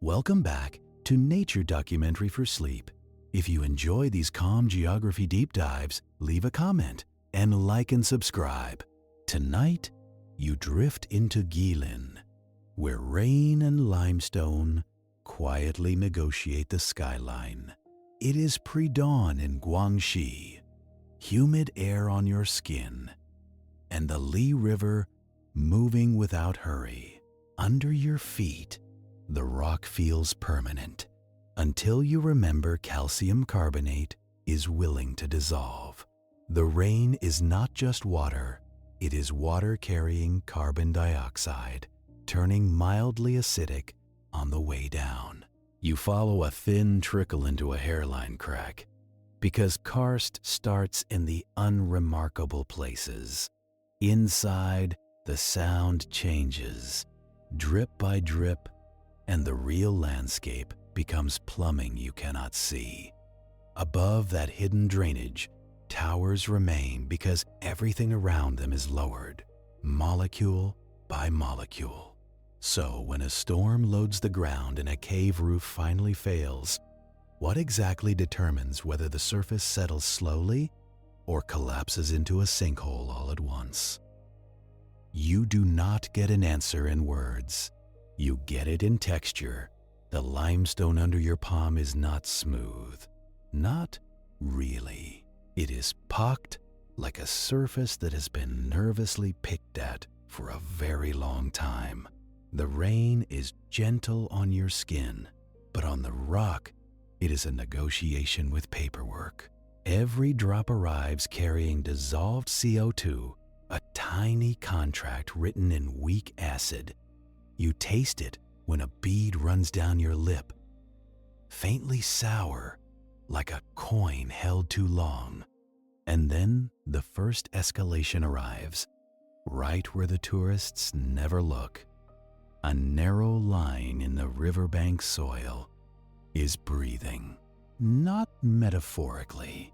Welcome back to Nature Documentary for Sleep. If you enjoy these calm geography deep dives, leave a comment and like and subscribe. Tonight, you drift into Guilin, where rain and limestone quietly negotiate the skyline. It is pre-dawn in Guangxi, humid air on your skin, and the Li River moving without hurry. Under your feet, the rock feels permanent until you remember calcium carbonate is willing to dissolve. The rain is not just water, it is water carrying carbon dioxide, turning mildly acidic on the way down. You follow a thin trickle into a hairline crack, because karst starts in the unremarkable places. Inside, the sound changes, drip by drip, and the real landscape becomes plumbing you cannot see. Above that hidden drainage, towers remain because everything around them is lowered, molecule by molecule. So when a storm loads the ground and a cave roof finally fails, what exactly determines whether the surface settles slowly or collapses into a sinkhole all at once? You do not get an answer in words. You get it in texture. The limestone under your palm is not smooth. Not really. It is pocked like a surface that has been nervously picked at for a very long time. The rain is gentle on your skin, but on the rock, it is a negotiation with paperwork. Every drop arrives carrying dissolved CO2, a tiny contract written in weak acid. You taste it when a bead runs down your lip, faintly sour, like a coin held too long. And then the first escalation arrives, right where the tourists never look. A narrow line in the riverbank soil is breathing, not metaphorically.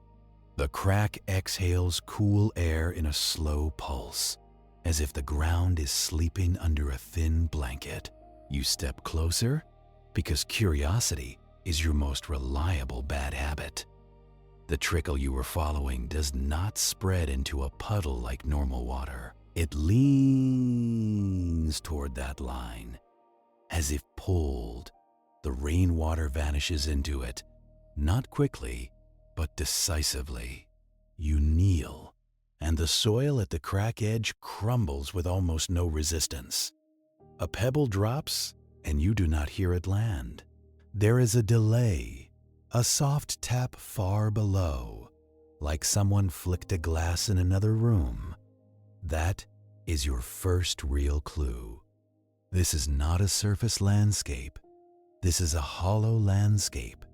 The crack exhales cool air in a slow pulse, as if the ground is sleeping under a thin blanket. You step closer because curiosity is your most reliable bad habit. The trickle you were following does not spread into a puddle like normal water. It leans toward that line. As if pulled, the rainwater vanishes into it, not quickly, but decisively. You kneel, and the soil at the crack edge crumbles with almost no resistance. A pebble drops, and you do not hear it land. There is a delay, a soft tap far below, like someone flicked a glass in another room. That is your first real clue. This is not a surface landscape. This is a hollow landscape,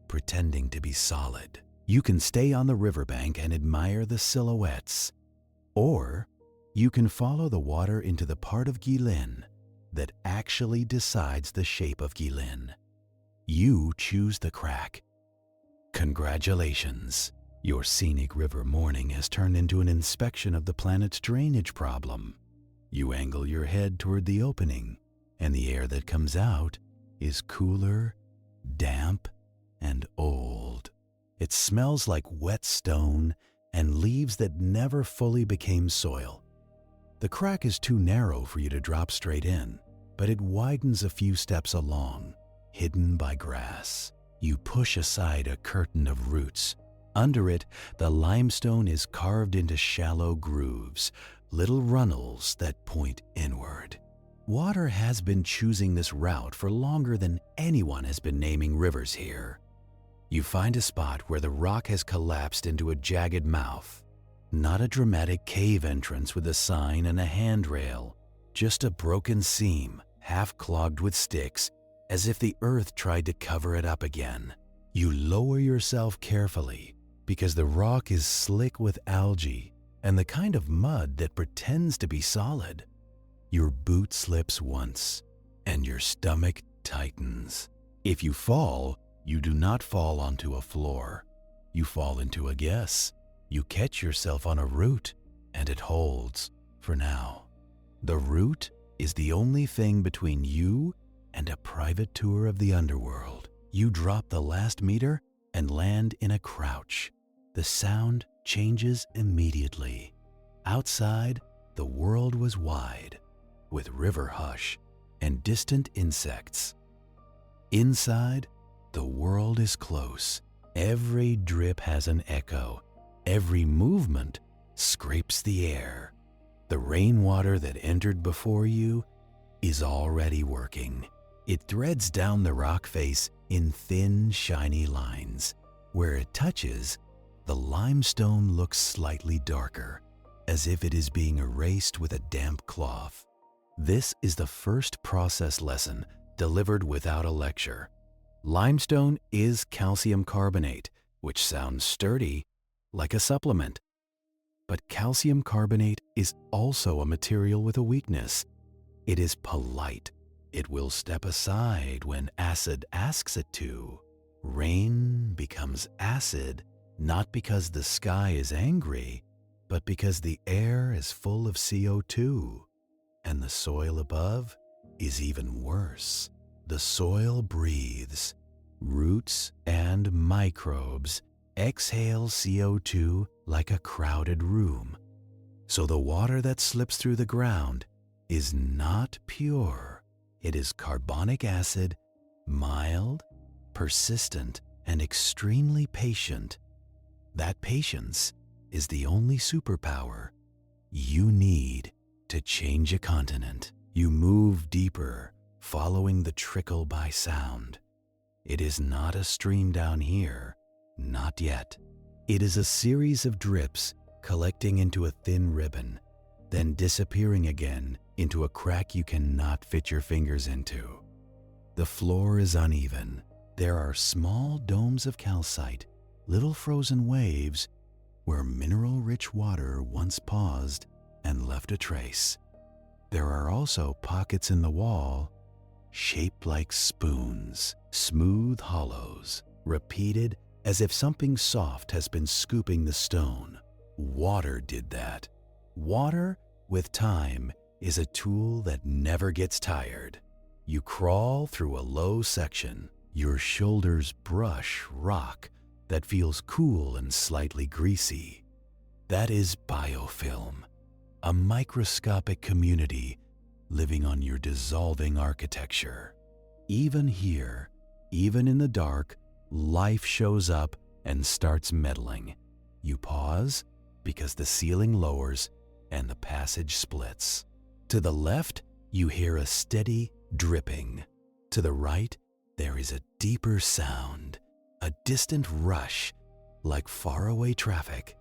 pretending to be solid. You can stay on the riverbank and admire the silhouettes, or you can follow the water into the part of Guilin that actually decides the shape of Guilin. You choose the crack. Congratulations! Your scenic river morning has turned into an inspection of the planet's drainage problem. You angle your head toward the opening, and the air that comes out is cooler, damp, and old. It smells like wet stone and leaves that never fully became soil. The crack is too narrow for you to drop straight in, but it widens a few steps along, hidden by grass. You push aside a curtain of roots. Under it, the limestone is carved into shallow grooves, little runnels that point inward. Water has been choosing this route for longer than anyone has been naming rivers here. You find a spot where the rock has collapsed into a jagged mouth. Not a dramatic cave entrance with a sign and a handrail, just a broken seam, half clogged with sticks, as if the earth tried to cover it up again. You lower yourself carefully, because the rock is slick with algae and the kind of mud that pretends to be solid. Your boot slips once, and your stomach tightens. If you fall, you do not fall onto a floor. You fall into a guess. You catch yourself on a root, and it holds, for now. The root is the only thing between you and a private tour of the underworld. You drop the last meter and land in a crouch. The sound changes immediately. Outside, the world was wide, with river hush and distant insects. Inside, the world is close. Every drip has an echo. Every movement scrapes the air. The rainwater that entered before you is already working. It threads down the rock face in thin, shiny lines. Where it touches, the limestone looks slightly darker, as if it is being erased with a damp cloth. This is the first process lesson delivered without a lecture. Limestone is calcium carbonate, which sounds sturdy, like a supplement. But calcium carbonate is also a material with a weakness. It is polite. It will step aside when acid asks it to. Rain becomes acid not because the sky is angry, but because the air is full of CO2. And the soil above is even worse. The soil breathes. Roots and microbes exhale CO2 like a crowded room. So the water that slips through the ground is not pure. It is carbonic acid, mild, persistent, and extremely patient. That patience is the only superpower you need to change a continent. You move deeper, following the trickle by sound. It is not a stream down here, not yet. It is a series of drips collecting into a thin ribbon, then disappearing again into a crack you cannot fit your fingers into. The floor is uneven. There are small domes of calcite, little frozen waves where mineral-rich water once paused and left a trace. There are also pockets in the wall, shaped like spoons, smooth hollows, repeated as if something soft has been scooping the stone. Water did that. Water, with time, is a tool that never gets tired. You crawl through a low section. Your shoulders brush rock that feels cool and slightly greasy. That is biofilm, a microscopic community living on your dissolving architecture. Even here, even in the dark, life shows up and starts meddling. You pause because the ceiling lowers and the passage splits. To the left, you hear a steady dripping. To the right, there is a deeper sound, a distant rush, like faraway traffic.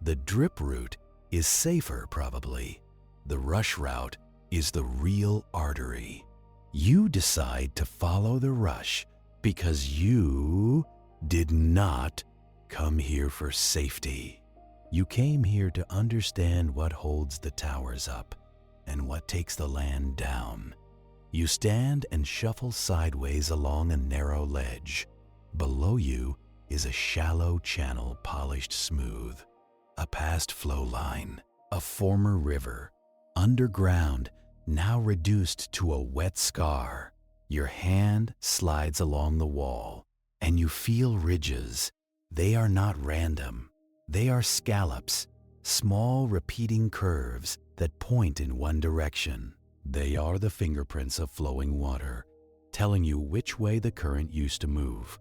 The drip route is safer, probably. The rush route is the real artery. You decide to follow the rush because you did not come here for safety. You came here to understand what holds the towers up and what takes the land down. You stand and shuffle sideways along a narrow ledge. Below you is a shallow channel polished smooth, a past flow line, a former river, underground, now reduced to a wet scar. Your hand slides along the wall, and you feel ridges. They are not random. They are scallops, small repeating curves that point in one direction. They are the fingerprints of flowing water, telling you which way the current used to move.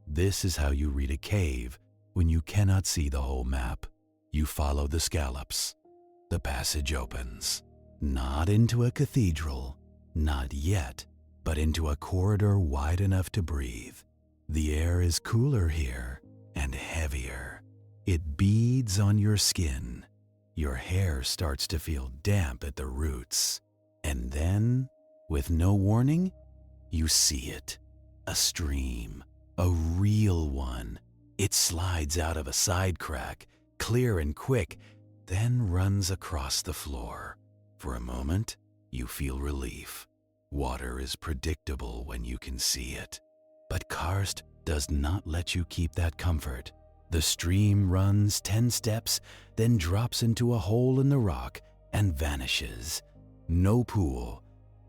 This is how you read a cave when you cannot see the whole map. You follow the scallops. The passage opens. Not into a cathedral, not yet, but into a corridor wide enough to breathe. The air is cooler here and heavier. It beads on your skin. Your hair starts to feel damp at the roots. And then, with no warning, you see it. A stream. A real one. It slides out of a side crack, clear and quick, then runs across the floor. For a moment, you feel relief. Water is predictable when you can see it. But Karst does not let you keep that comfort. The stream runs 10 steps, then drops into a hole in the rock and vanishes. No pool,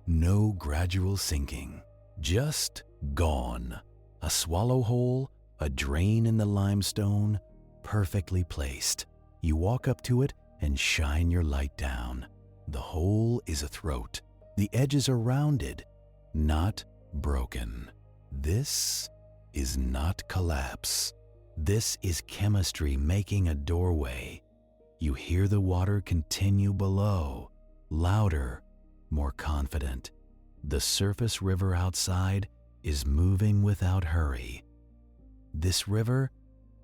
no gradual sinking. Just gone. A swallow hole, a drain in the limestone, perfectly placed. You walk up to it and shine your light down. The hole is a throat. The edges are rounded, not broken. This is not collapse. This is chemistry making a doorway. You hear the water continue below, louder, more confident. The surface river outside is moving without hurry. This river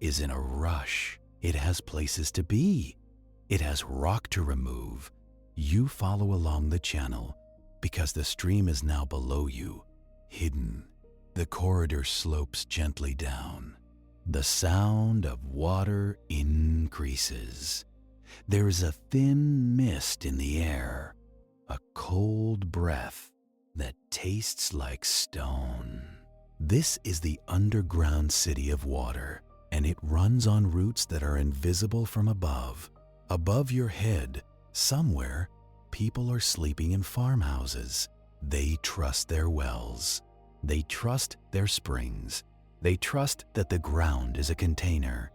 is in a rush. It has places to be. It has rock to remove. You follow along the channel because the stream is now below you, hidden. The corridor slopes gently down. The sound of water increases. There is a thin mist in the air, a cold breath that tastes like stone. This is the underground city of water, and it runs on routes that are invisible from above. Above your head, somewhere, people are sleeping in farmhouses. They trust their wells. They trust their springs. They trust that the ground is a container.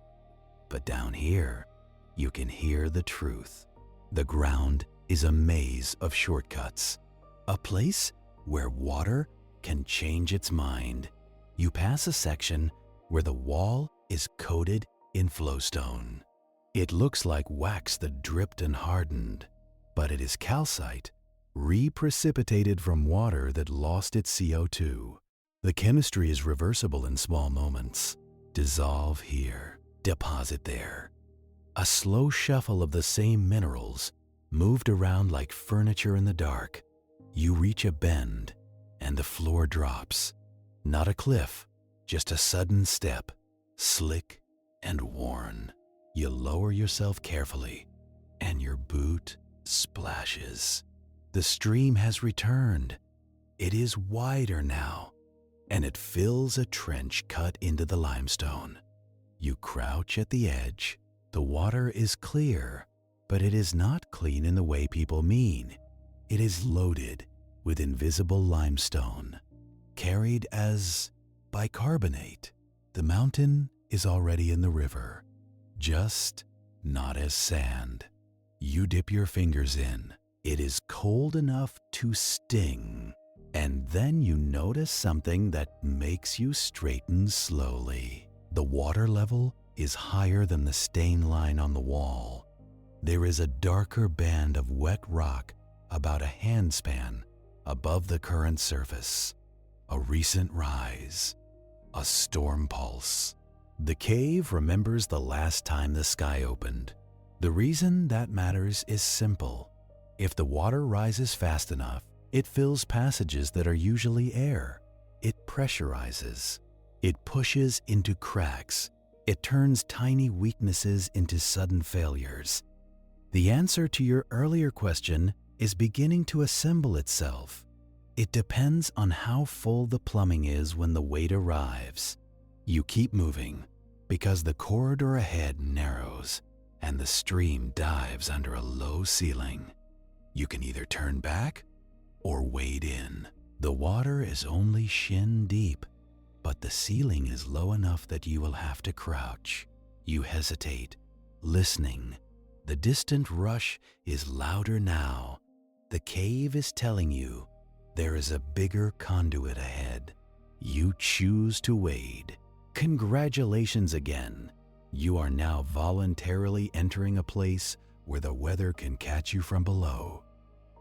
But down here, you can hear the truth. The ground is a maze of shortcuts, a place where water can change its mind. You pass a section where the wall is coated in flowstone. It looks like wax that dripped and hardened, but it is calcite, reprecipitated from water that lost its CO2. The chemistry is reversible in small moments. Dissolve here, deposit there. A slow shuffle of the same minerals, moved around like furniture in the dark. You reach a bend, and the floor drops. Not a cliff, just a sudden step, slick and worn. You lower yourself carefully, and your boot splashes. The stream has returned. It is wider now, and it fills a trench cut into the limestone. You crouch at the edge. The water is clear, but it is not clean in the way people mean. It is loaded with invisible limestone, carried as bicarbonate. The mountain is already in the river, just not as sand. You dip your fingers in. It is cold enough to sting. And then you notice something that makes you straighten slowly. The water level is higher than the stain line on the wall. There is a darker band of wet rock about a handspan above the current surface. A recent rise, a storm pulse. The cave remembers the last time the sky opened. The reason that matters is simple. If the water rises fast enough, it fills passages that are usually air. It pressurizes. It pushes into cracks. It turns tiny weaknesses into sudden failures. The answer to your earlier question is beginning to assemble itself. It depends on how full the plumbing is when the weight arrives. You keep moving because the corridor ahead narrows and the stream dives under a low ceiling. You can either turn back or wade in. The water is only shin deep, but the ceiling is low enough that you will have to crouch. You hesitate, listening. The distant rush is louder now. The cave is telling you there is a bigger conduit ahead. You choose to wade. Congratulations again. You are now voluntarily entering a place where the weather can catch you from below.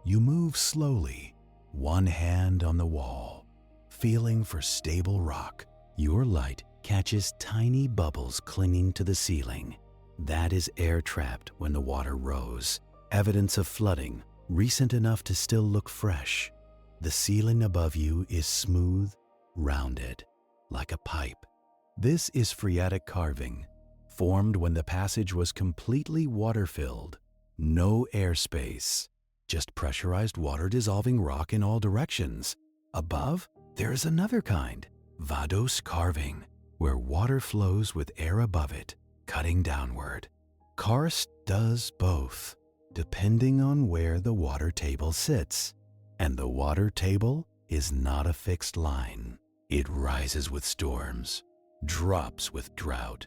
You move slowly, one hand on the wall, feeling for stable rock. Your light catches tiny bubbles clinging to the ceiling. That is air trapped when the water rose. Evidence of flooding, recent enough to still look fresh. The ceiling above you is smooth, rounded, like a pipe. This is phreatic carving, formed when the passage was completely water-filled. No airspace, just pressurized water dissolving rock in all directions. Above, there is another kind, vadose carving, where water flows with air above it, cutting downward. Karst does both, depending on where the water table sits. And the water table is not a fixed line. It rises with storms, drops with drought,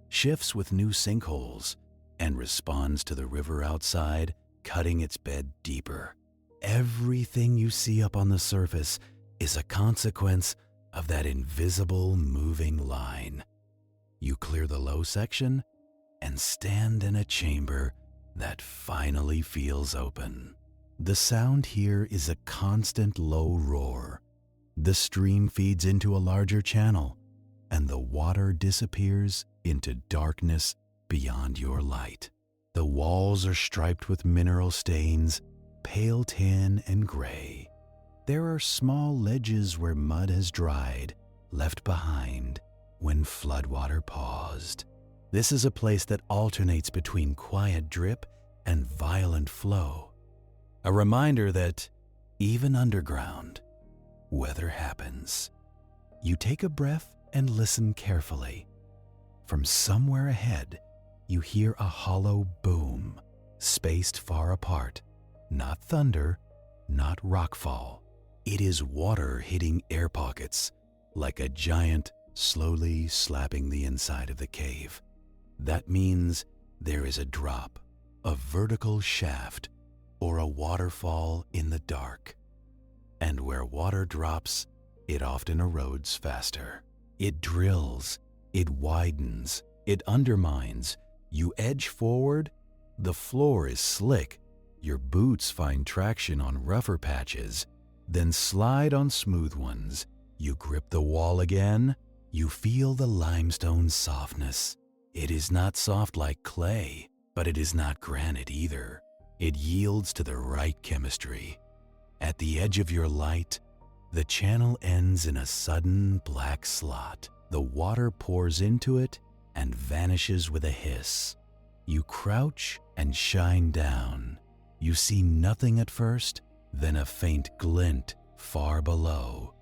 shifts with new sinkholes, and responds to the river outside, cutting its bed deeper. Everything you see up on the surface is a consequence of that invisible moving line. You clear the low section and stand in a chamber that finally feels open. The sound here is a constant low roar. The stream feeds into a larger channel, and the water disappears into darkness beyond your light. The walls are striped with mineral stains, pale tan and gray. There are small ledges where mud has dried, left behind when floodwater paused. This is a place that alternates between quiet drip and violent flow. A reminder that even underground, weather happens. You take a breath and listen carefully. From somewhere ahead, you hear a hollow boom, spaced far apart. Not thunder, not rockfall. It is water hitting air pockets, like a giant slowly slapping the inside of the cave. That means there is a drop, a vertical shaft, or a waterfall in the dark. And where water drops, it often erodes faster. It drills, it widens, it undermines. You edge forward, the floor is slick. Your boots find traction on rougher patches, then slide on smooth ones. You grip the wall again, you feel the limestone softness. It is not soft like clay, but it is not granite either. It yields to the right chemistry. At the edge of your light, the channel ends in a sudden black slot. The water pours into it and vanishes with a hiss. You crouch and shine down. You see nothing at first, then a faint glint far below.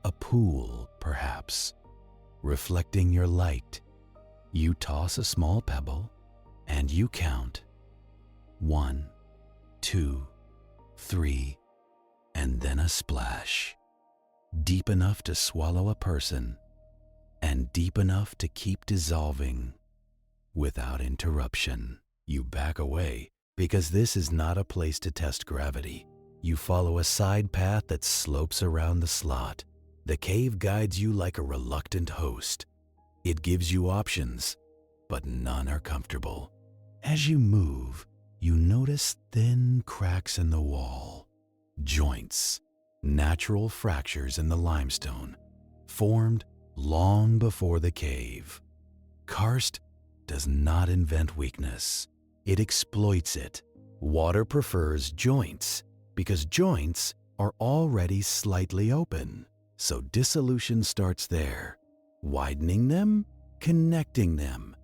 A pool, perhaps, reflecting your light. You toss a small pebble, and you count. 1, 2, 3, and then a splash. Deep enough to swallow a person, and deep enough to keep dissolving. Without interruption, you back away, because this is not a place to test gravity. You follow a side path that slopes around the slot. The cave guides you like a reluctant host. It gives you options, but none are comfortable. As you move, you notice thin cracks in the wall, joints, natural fractures in the limestone, formed long before the cave. Karst does not invent weakness. It exploits it. Water prefers joints because joints are already slightly open. So dissolution starts there, widening them, connecting them,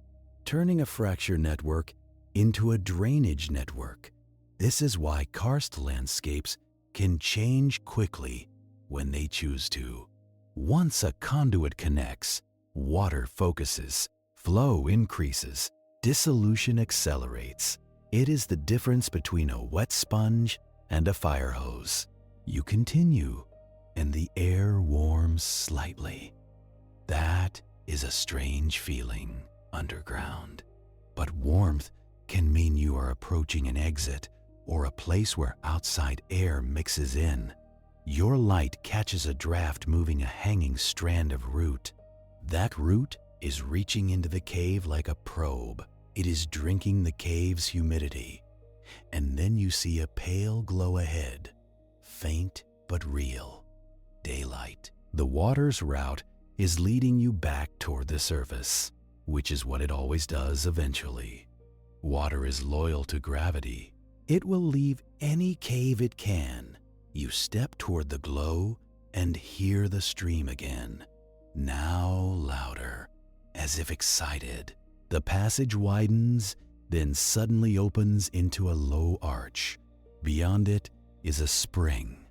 turning a fracture network into a drainage network. This is why karst landscapes can change quickly when they choose to. Once a conduit connects, water focuses, flow increases, dissolution accelerates. It is the difference between a wet sponge and a fire hose. You continue, and the air warms slightly. That is a strange feeling underground. But warmth can mean you are approaching an exit or a place where outside air mixes in. Your light catches a draft moving a hanging strand of root. That root is reaching into the cave like a probe. It is drinking the cave's humidity. And then you see a pale glow ahead, faint but real. Daylight. The water's route is leading you back toward the surface, which is what it always does eventually. Water is loyal to gravity. It will leave any cave it can. You step toward the glow and hear the stream again, now louder, as if excited. The passage widens, then suddenly opens into a low arch. Beyond it is a spring.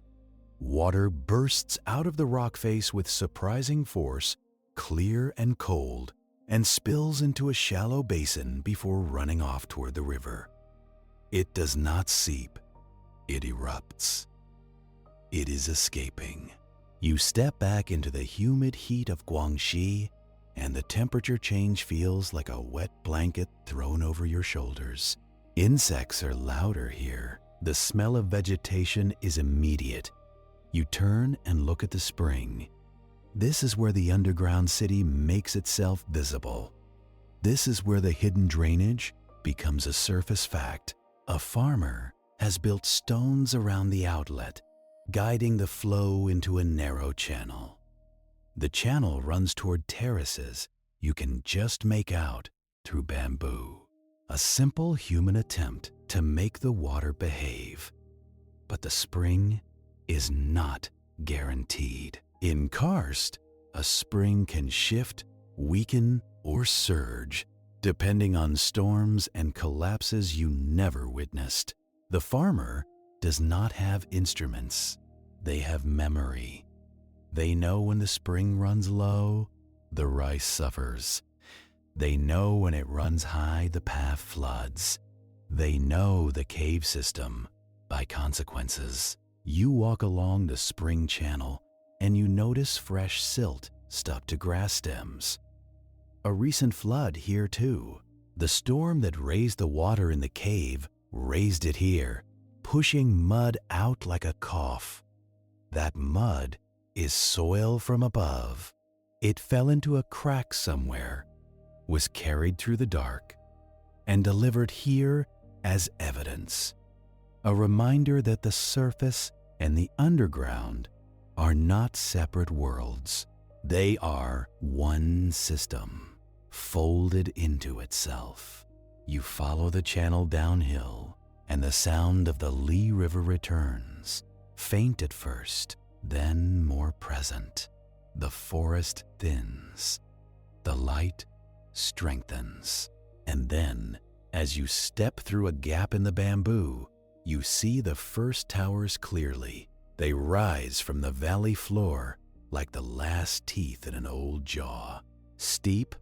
Water bursts out of the rock face with surprising force, clear and cold, and spills into a shallow basin before running off toward the river. It does not seep, it erupts. it is escaping. You step back into the humid heat of Guangxi, and the temperature change feels like a wet blanket thrown over your shoulders. Insects are louder here. The smell of vegetation is immediate. You turn and look at the spring. This is where the underground city makes itself visible. This is where the hidden drainage becomes a surface fact. A farmer has built stones around the outlet, guiding the flow into a narrow channel. The channel runs toward terraces you can just make out through bamboo. A simple human attempt to make the water behave. But the spring is not guaranteed. In Karst, a spring can shift, weaken, or surge, depending on storms and collapses you never witnessed. The farmer does not have instruments. They have memory. They know when the spring runs low, the rice suffers. They know when it runs high, the path floods. They know the cave system by consequences. You walk along the spring channel and you notice fresh silt stuck to grass stems. A recent flood here too. The storm that raised the water in the cave raised it here, pushing mud out like a cough. That mud is soil from above. It fell into a crack somewhere, was carried through the dark, and delivered here as evidence. A reminder that the surface and the underground are not separate worlds. They are one system, folded into itself. You follow the channel downhill, and the sound of the Lee River returns, faint at first, then more present. The forest thins, the light strengthens, and then, as you step through a gap in the bamboo, you see the first towers clearly. They rise from the valley floor like the last teeth in an old jaw. Steep,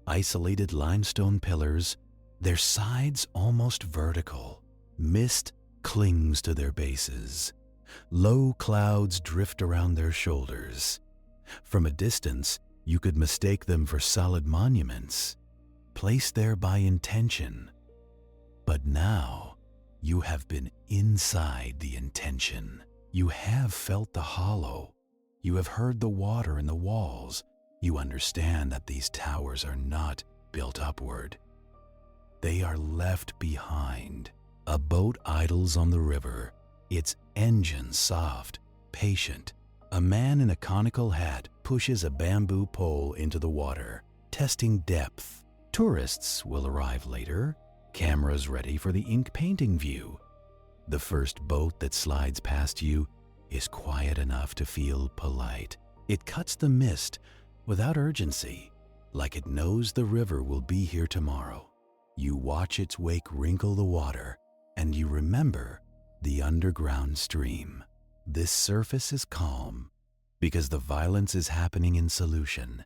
isolated limestone pillars, their sides almost vertical. Mist clings to their bases. Low clouds drift around their shoulders. From a distance, you could mistake them for solid monuments, placed there by intention. But now, you have been inside the intention. You have felt the hollow. You have heard the water in the walls. You understand that these towers are not built upward. They are left behind. A boat idles on the river, its engine soft, patient. A man in a conical hat pushes a bamboo pole into the water, testing depth. Tourists will arrive later, cameras ready for the ink painting view. The first boat that slides past you is quiet enough to feel polite. It cuts the mist without urgency, like it knows the river will be here tomorrow. You watch its wake wrinkle the water, and you remember the underground stream. This surface is calm because the violence is happening in solution.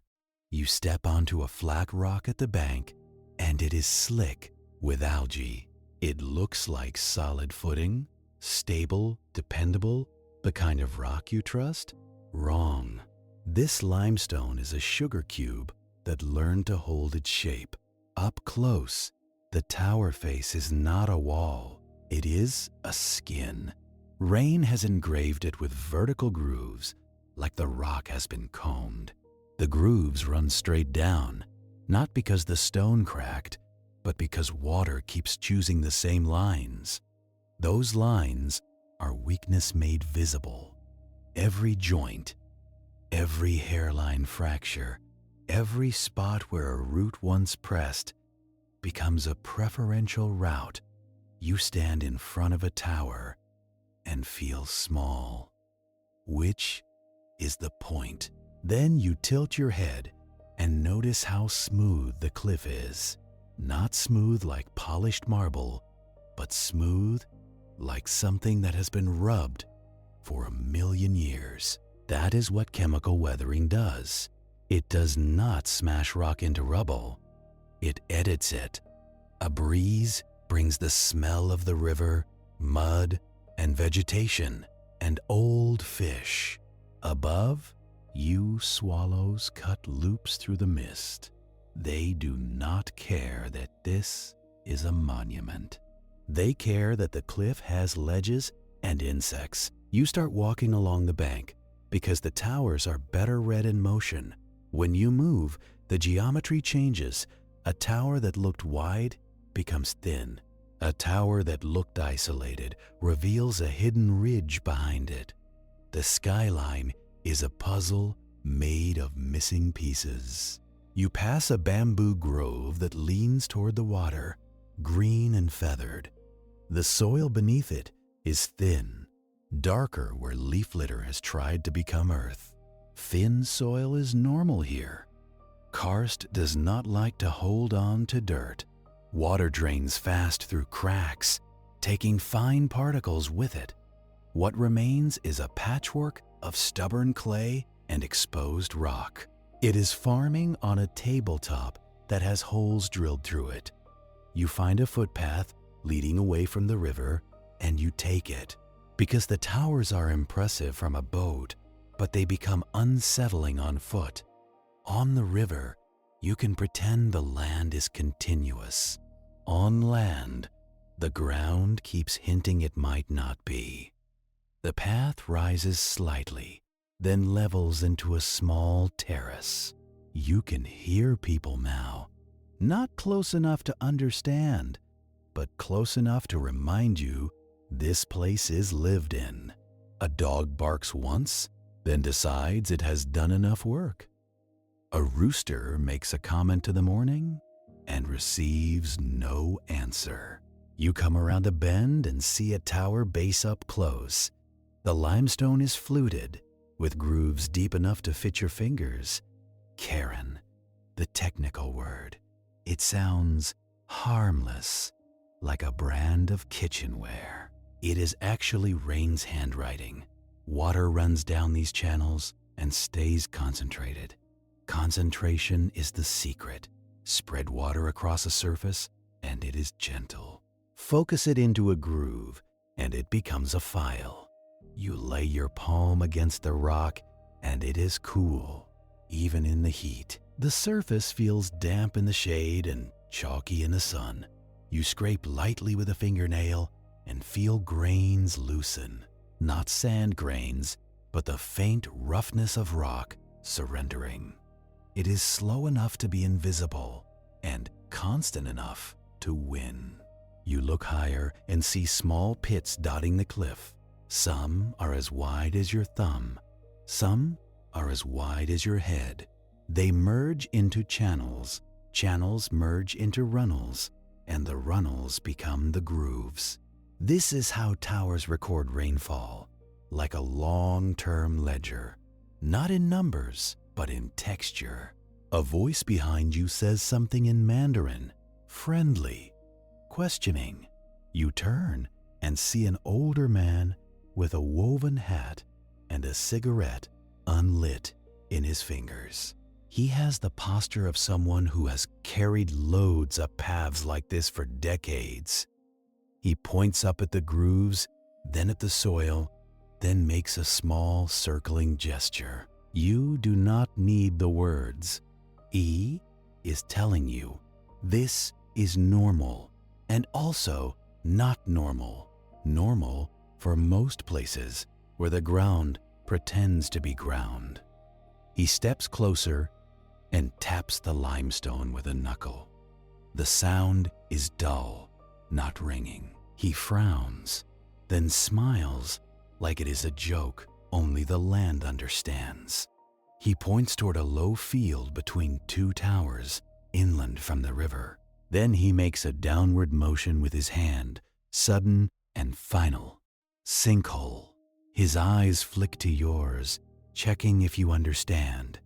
You step onto a flat rock at the bank, and it is slick with algae. It looks like solid footing, stable, dependable, the kind of rock you trust? Wrong. This limestone is a sugar cube that learned to hold its shape. Up close, the tower face is not a wall. It is a skin. Rain has engraved it with vertical grooves, like the rock has been combed. The grooves run straight down, not because the stone cracked, but because water keeps choosing the same lines. Those lines are weakness made visible. Every joint, every hairline fracture, every spot where a root once pressed becomes a preferential route. You stand in front of a tower and feel small, which is the point. Then you tilt your head and notice how smooth the cliff is. Not smooth like polished marble, but smooth like something that has been rubbed for 1,000,000 years. That is what chemical weathering does. It does not smash rock into rubble. It edits it. A breeze brings the smell of the river, mud, and vegetation. and old fish. Above, you swallows cut loops through the mist. They do not care that this is a monument. They care that the cliff has ledges and insects. You start walking along the bank because the towers are better read in motion. When you move, the geometry changes. A tower that looked wide becomes thin. A tower that looked isolated reveals a hidden ridge behind it. The skyline is a puzzle made of missing pieces. You pass a bamboo grove that leans toward the water, green and feathered. The soil beneath it is thin, darker where leaf litter has tried to become earth. Thin soil is normal here. Karst does not like to hold on to dirt. Water drains fast through cracks, taking fine particles with it. What remains is a patchwork of stubborn clay and exposed rock. It is farming on a tabletop that has holes drilled through it. You find a footpath leading away from the river, and you take it. Because the towers are impressive from a boat, but they become unsettling on foot. On the river, you can pretend the land is continuous. On land, the ground keeps hinting it might not be. The path rises slightly, then levels into a small terrace. You can hear people now, not close enough to understand, but close enough to remind you this place is lived in. A dog barks once, then decides it has done enough work. A rooster makes a comment to the morning and receives no answer. You come around a bend and see a tower base up close. The limestone is fluted, with grooves deep enough to fit your fingers. Karen, the technical word. It sounds harmless, like a brand of kitchenware. It is actually Rain's handwriting. Water runs down these channels and stays concentrated. Concentration is the secret. Spread water across a surface and it is gentle. Focus it into a groove and it becomes a file. You lay your palm against the rock and it is cool, even in the heat. The surface feels damp in the shade and chalky in the sun. You scrape lightly with a fingernail and feel grains loosen. Not sand grains, but the faint roughness of rock surrendering. It is slow enough to be invisible and constant enough to win. You look higher and see small pits dotting the cliff. Some are as wide as your thumb. Some are as wide as your head. They merge into channels. Channels merge into runnels, and the runnels become the grooves. This is how towers record rainfall, like a long-term ledger, not in numbers, but in texture. A voice behind you says something in Mandarin, friendly, questioning. You turn and see an older man with a woven hat and a cigarette unlit in his fingers. He has the posture of someone who has carried loads up paths like this for decades. He points up at the grooves, then at the soil, then makes a small circling gesture. You do not need the words. He is telling you this is normal and also not normal. Normal for most places where the ground pretends to be ground. He steps closer and taps the limestone with a knuckle. The sound is dull, not ringing. He frowns, then smiles like it is a joke only the land understands. He points toward a low field between two towers, inland from the river. Then he makes a downward motion with his hand, sudden and final. Sinkhole. His eyes flick to yours, checking if you understand.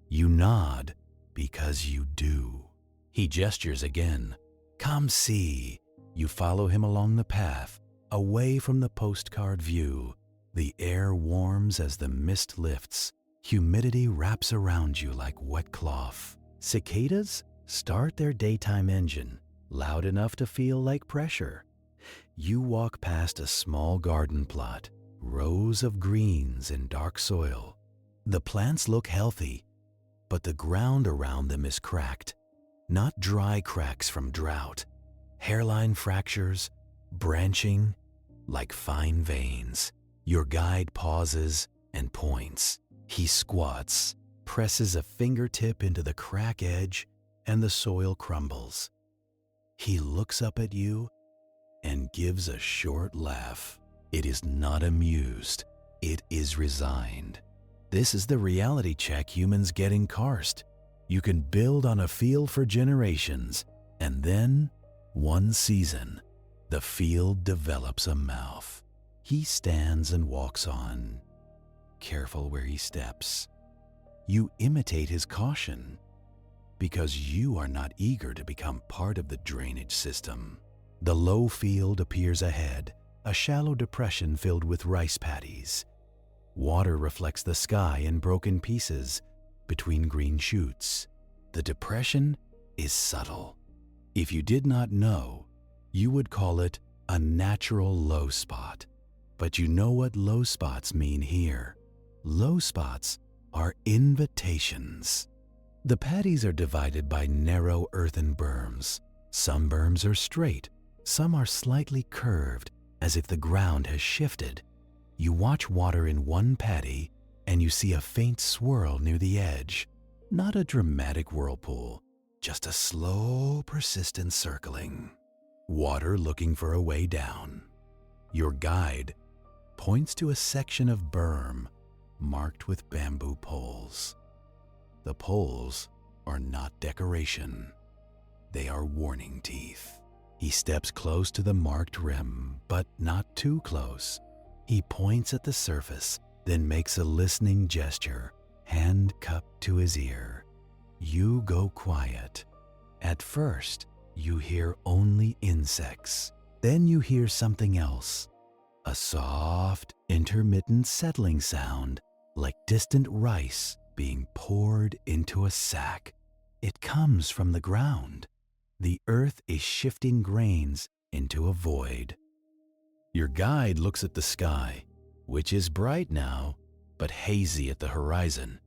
You nod because you do. He gestures again. Come see. You follow him along the path, away from the postcard view. The air warms as the mist lifts. Humidity wraps around you like wet cloth. Cicadas start their daytime engine, loud enough to feel like pressure. You walk past a small garden plot. rows of greens in dark soil. The plants look healthy, but the ground around them is cracked. Not dry cracks from drought, hairline fractures, branching like fine veins. Your guide pauses and points. He squats, presses a fingertip into the crack edge, and the soil crumbles. He looks up at you and gives a short laugh. It is not amused, it is resigned. This is the reality check humans get in karst. You can build on a field for generations, and then, one season, the field develops a mouth. He stands and walks on, careful where he steps. You imitate his caution, because you are not eager to become part of the drainage system. The low field appears ahead, a shallow depression filled with rice paddies. Water reflects the sky in broken pieces between green shoots. The depression is subtle. If you did not know, you would call it a natural low spot. But you know what low spots mean here. Low spots are invitations. The paddies are divided by narrow earthen berms. Some berms are straight, some are slightly curved, as if the ground has shifted. You watch water in one paddy, and you see a faint swirl near the edge. Not a dramatic whirlpool, just a slow, persistent circling. Water looking for a way down. Your guide points to a section of berm marked with bamboo poles. The poles are not decoration. They are warning teeth. He steps close to the marked rim, but not too close. He points at the surface, then makes a listening gesture, hand cupped to his ear. You go quiet. At first, you hear only insects. Then you hear something else. A soft, intermittent settling sound, like distant rice being poured into a sack. It comes from the ground. The earth is shifting grains into a void. Your guide looks at the sky, which is bright now, but hazy at the horizon.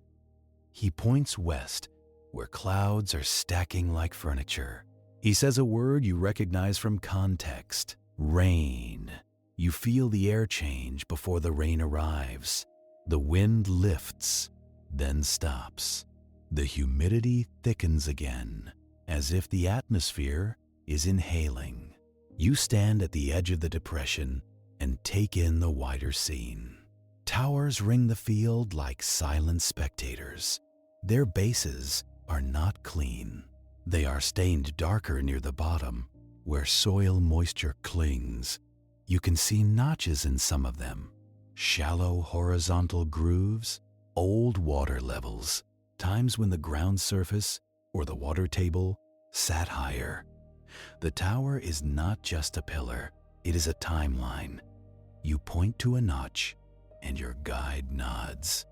He points west, where clouds are stacking like furniture. He says a word you recognize from context: rain. You feel the air change before the rain arrives. The wind lifts, then stops. The humidity thickens again, as if the atmosphere is inhaling. You stand at the edge of the depression and take in the wider scene. Towers ring the field like silent spectators. Their bases are not clean. They are stained darker near the bottom, where soil moisture clings. You can see notches in some of them, shallow horizontal grooves, old water levels, times when the ground surface or the water table sat higher. The tower is not just a pillar, it is a timeline. You point to a notch, and your guide nods.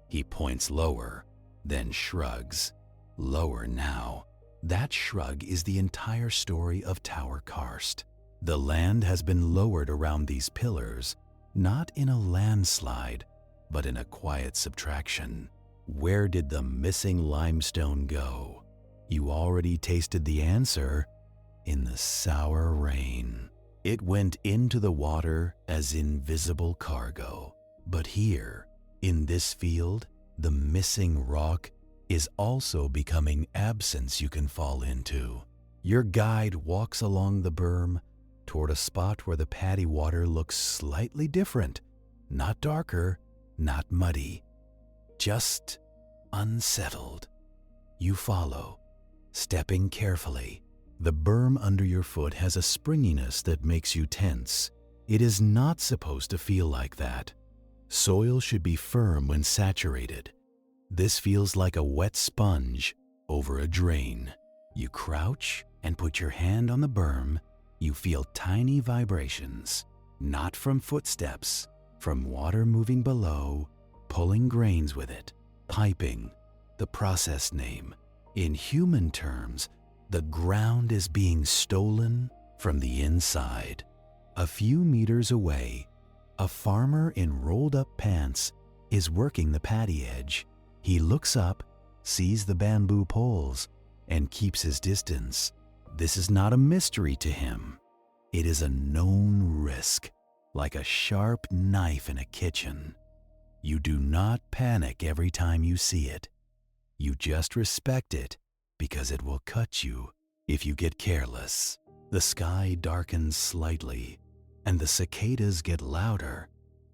He points lower, then shrugs. Lower now. That shrug is the entire story of Tower Karst. The land has been lowered around these pillars, not in a landslide, but in a quiet subtraction. Where did the missing limestone go? You already tasted the answer in the sour rain. It went into the water as invisible cargo. But here, in this field, the missing rock is also becoming absence you can fall into. Your guide walks along the berm toward a spot where the paddy water looks slightly different, not darker, not muddy, just unsettled. You follow, stepping carefully. The berm under your foot has a springiness that makes you tense. It is not supposed to feel like that. Soil should be firm when saturated. This feels like a wet sponge over a drain. You crouch and put your hand on the berm. You feel tiny vibrations, not from footsteps, from water moving below, pulling grains with it. Piping, the process name. In human terms, the ground is being stolen from the inside. A few meters away, A farmer in rolled-up pants is working the paddy edge. He looks up, sees the bamboo poles, and keeps his distance. This is not a mystery to him. It is a known risk, like a sharp knife in a kitchen. You do not panic every time you see it. You just respect it because it will cut you if you get careless. The sky darkens slightly, and the cicadas get louder,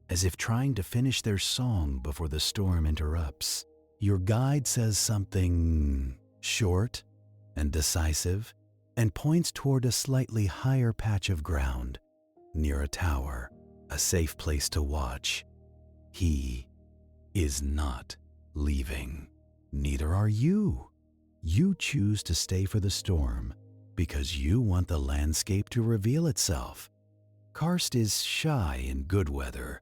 as if trying to finish their song before the storm interrupts. Your guide says something short and decisive and points toward a slightly higher patch of ground near a tower, a safe place to watch. He is not leaving. Neither are you. You choose to stay for the storm because you want the landscape to reveal itself. Karst is shy in good weather.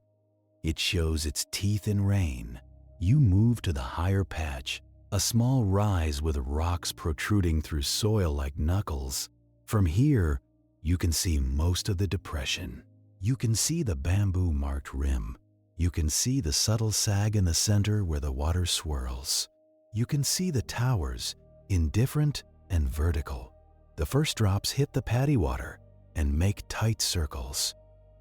It shows its teeth in rain. You move to the higher patch, a small rise with rocks protruding through soil like knuckles. From here, you can see most of the depression. You can see the bamboo-marked rim. You can see the subtle sag in the center where the water swirls. You can see the towers, indifferent and vertical. The first drops hit the paddy water and make tight circles.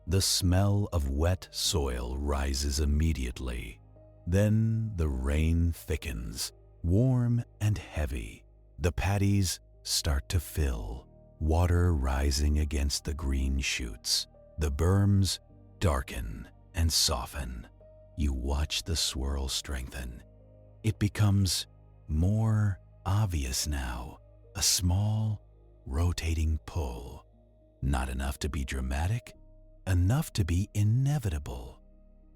The smell of wet soil rises immediately. Then the rain thickens, warm and heavy. The paddies start to fill, water rising against the green shoots. The berms darken and soften. You watch the swirl strengthen. It becomes more obvious now, a small, rotating pull. Not enough to be dramatic, enough to be inevitable.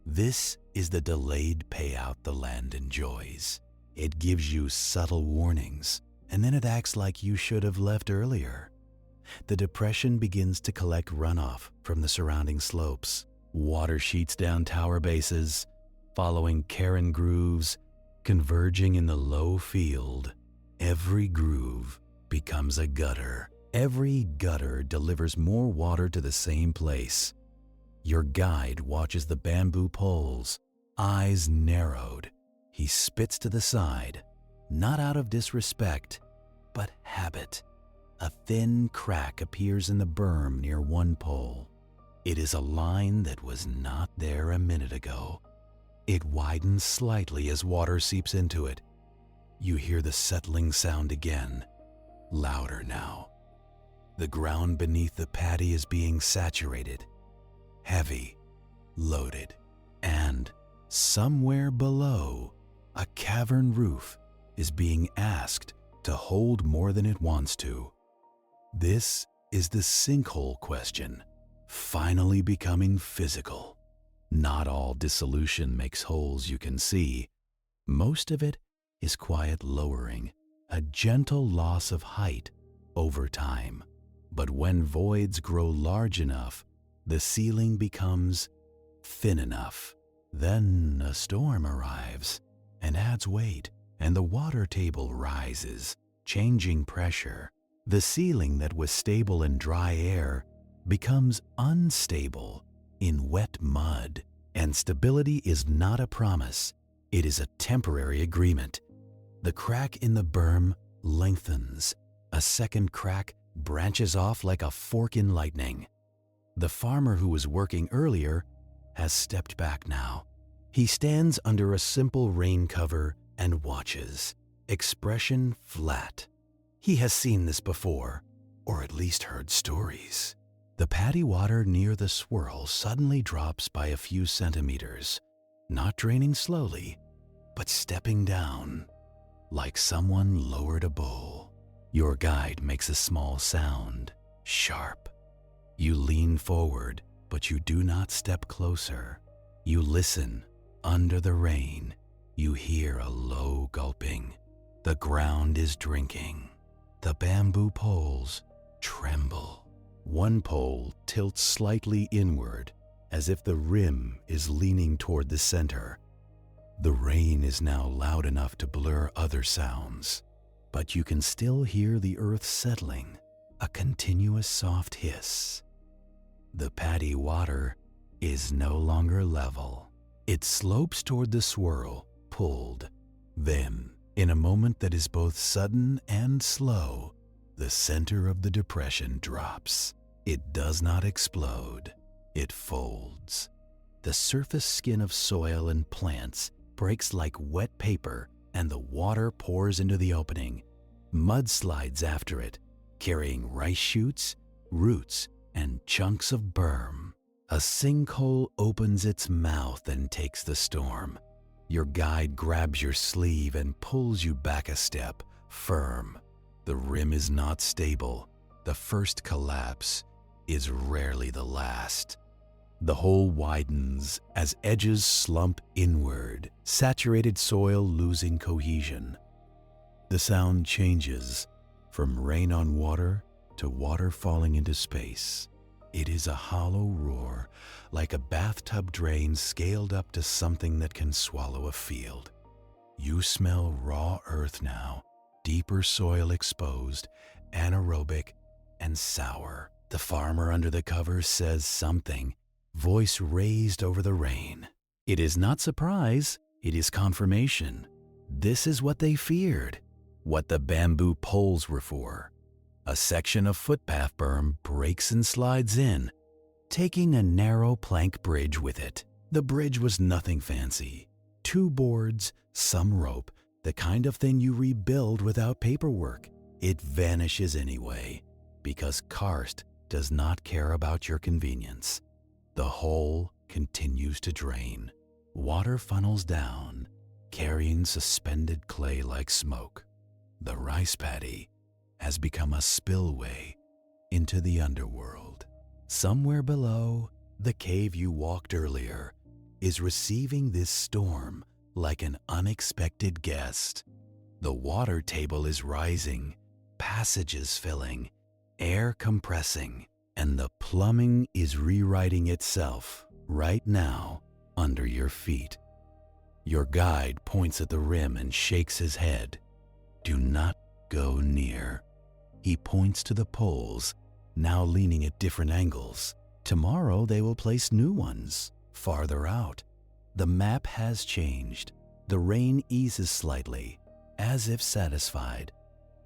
This is the delayed payout the land enjoys. It gives you subtle warnings, and then it acts like you should have left earlier. The depression begins to collect runoff from the surrounding slopes. Water sheets down tower bases, following cairn grooves, converging in the low field. Every groove becomes a gutter. Every gutter delivers more water to the same place. Your guide watches the bamboo poles, eyes narrowed. He spits to the side, not out of disrespect, but habit. A thin crack appears in the berm near one pole. It is a line that was not there a minute ago. It widens slightly as water seeps into it. You hear the settling sound again, louder now. The ground beneath the paddy is being saturated, heavy, loaded, and somewhere below, a cavern roof is being asked to hold more than it wants to. This is the sinkhole question, finally becoming physical. Not all dissolution makes holes you can see. Most of it is quiet lowering, a gentle loss of height over time. But when voids grow large enough, the ceiling becomes thin enough. Then a storm arrives and adds weight, and the water table rises, changing pressure. The ceiling that was stable in dry air becomes unstable in wet mud. And stability is not a promise. It is a temporary agreement. The crack in the berm lengthens. A second crack branches off like a fork in lightning. The farmer who was working earlier has stepped back now. He stands under a simple rain cover and watches, expression flat. He has seen this before, or at least heard stories. The paddy water near the swirl suddenly drops by a few centimeters, not draining slowly, but stepping down, like someone lowered a bowl. Your guide makes a small sound, sharp. You lean forward, but you do not step closer. You listen. Under the rain, you hear a low gulping. The ground is drinking. The bamboo poles tremble. One pole tilts slightly inward, as if the rim is leaning toward the center. The rain is now loud enough to blur other sounds, but you can still hear the earth settling, a continuous soft hiss. The paddy water is no longer level. It slopes toward the swirl, pulled. Then, in a moment that is both sudden and slow, the center of the depression drops. It does not explode. It folds. The surface skin of soil and plants breaks like wet paper, and the water pours into the opening. Mud slides after it, carrying rice shoots, roots, and chunks of berm. A sinkhole opens its mouth and takes the storm. Your guide grabs your sleeve and pulls you back a step, firm. The rim is not stable. The first collapse is rarely the last. The hole widens as edges slump inward, saturated soil losing cohesion. The sound changes from rain on water to water falling into space. It is a hollow roar, like a bathtub drain scaled up to something that can swallow a field. You smell raw earth now, deeper soil exposed, anaerobic, and sour. The farmer under the cover says something, voice raised over the rain. It is not surprise, it is confirmation. This is what they feared, what the bamboo poles were for. A section of footpath berm breaks and slides in, taking a narrow plank bridge with it. The bridge was nothing fancy. 2 boards, some rope, the kind of thing you rebuild without paperwork. It vanishes anyway, because Karst does not care about your convenience. The hole continues to drain. Water funnels down, carrying suspended clay like smoke. The rice paddy has become a spillway into the underworld. Somewhere below, the cave you walked earlier is receiving this storm like an unexpected guest. The water table is rising, passages filling, air compressing, and the plumbing is rewriting itself right now under your feet. Your guide points at the rim and shakes his head. Do not go near. He points to the poles, now leaning at different angles. Tomorrow they will place new ones, farther out. The map has changed. The rain eases slightly, as if satisfied.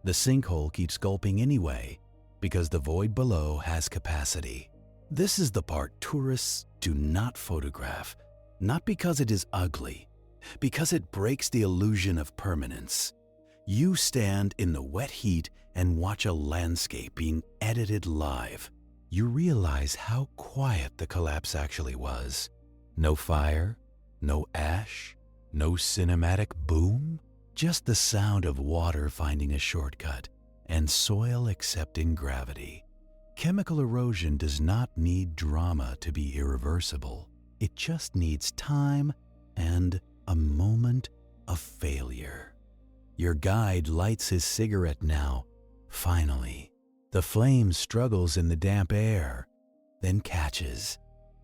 The sinkhole keeps gulping anyway, because the void below has capacity. This is the part tourists do not photograph, not because it is ugly, because it breaks the illusion of permanence. You stand in the wet heat and watch a landscape being edited live. You realize how quiet the collapse actually was. No fire, no ash, no cinematic boom, just the sound of water finding a shortcut and soil accepting gravity. Chemical erosion does not need drama to be irreversible. It just needs time and a moment of failure. Your guide lights his cigarette now. Finally, the flame struggles in the damp air, then catches.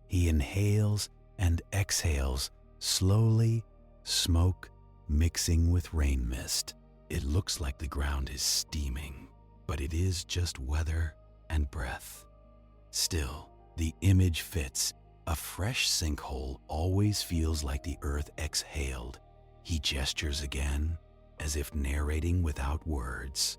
He inhales and exhales slowly, smoke mixing with rain mist. It looks like the ground is steaming, but it is just weather and breath. Still, the image fits. A fresh sinkhole always feels like the earth exhaled. He gestures again, as if narrating without words.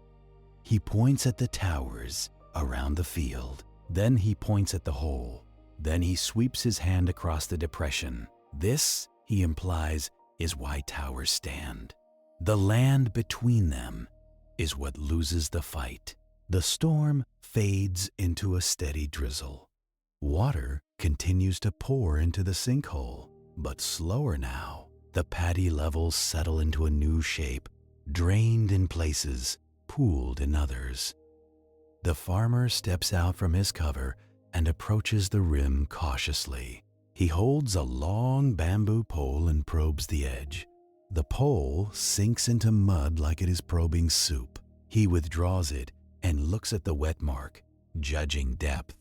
He points at the towers around the field. Then he points at the hole. Then he sweeps his hand across the depression. This, he implies, is why towers stand. The land between them is what loses the fight. The storm fades into a steady drizzle. Water continues to pour into the sinkhole, but slower now. The paddy levels settle into a new shape, drained in places, pooled in others. The farmer steps out from his cover and approaches the rim cautiously. He holds a long bamboo pole and probes the edge. The pole sinks into mud like it is probing soup. He withdraws it and looks at the wet mark, judging depth.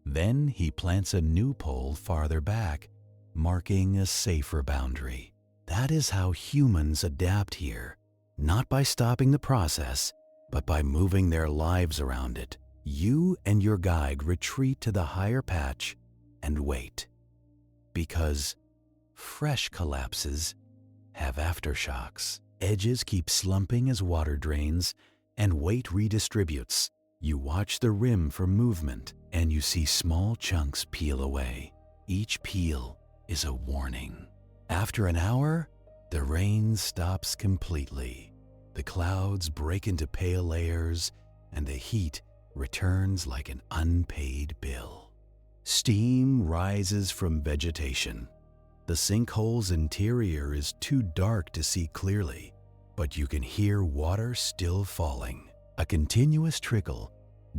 Then he plants a new pole farther back, marking a safer boundary. That is how humans adapt here, not by stopping the process, but by moving their lives around it. You and your guide retreat to the higher patch and wait. because fresh collapses have aftershocks. Edges keep slumping as water drains and weight redistributes. You watch the rim for movement and you see small chunks peel away. Each peel is a warning. After an hour, the rain stops completely. The clouds break into pale layers and the heat returns like an unpaid bill. Steam rises from vegetation. The sinkhole's interior is too dark to see clearly, but you can hear water still falling. A continuous trickle,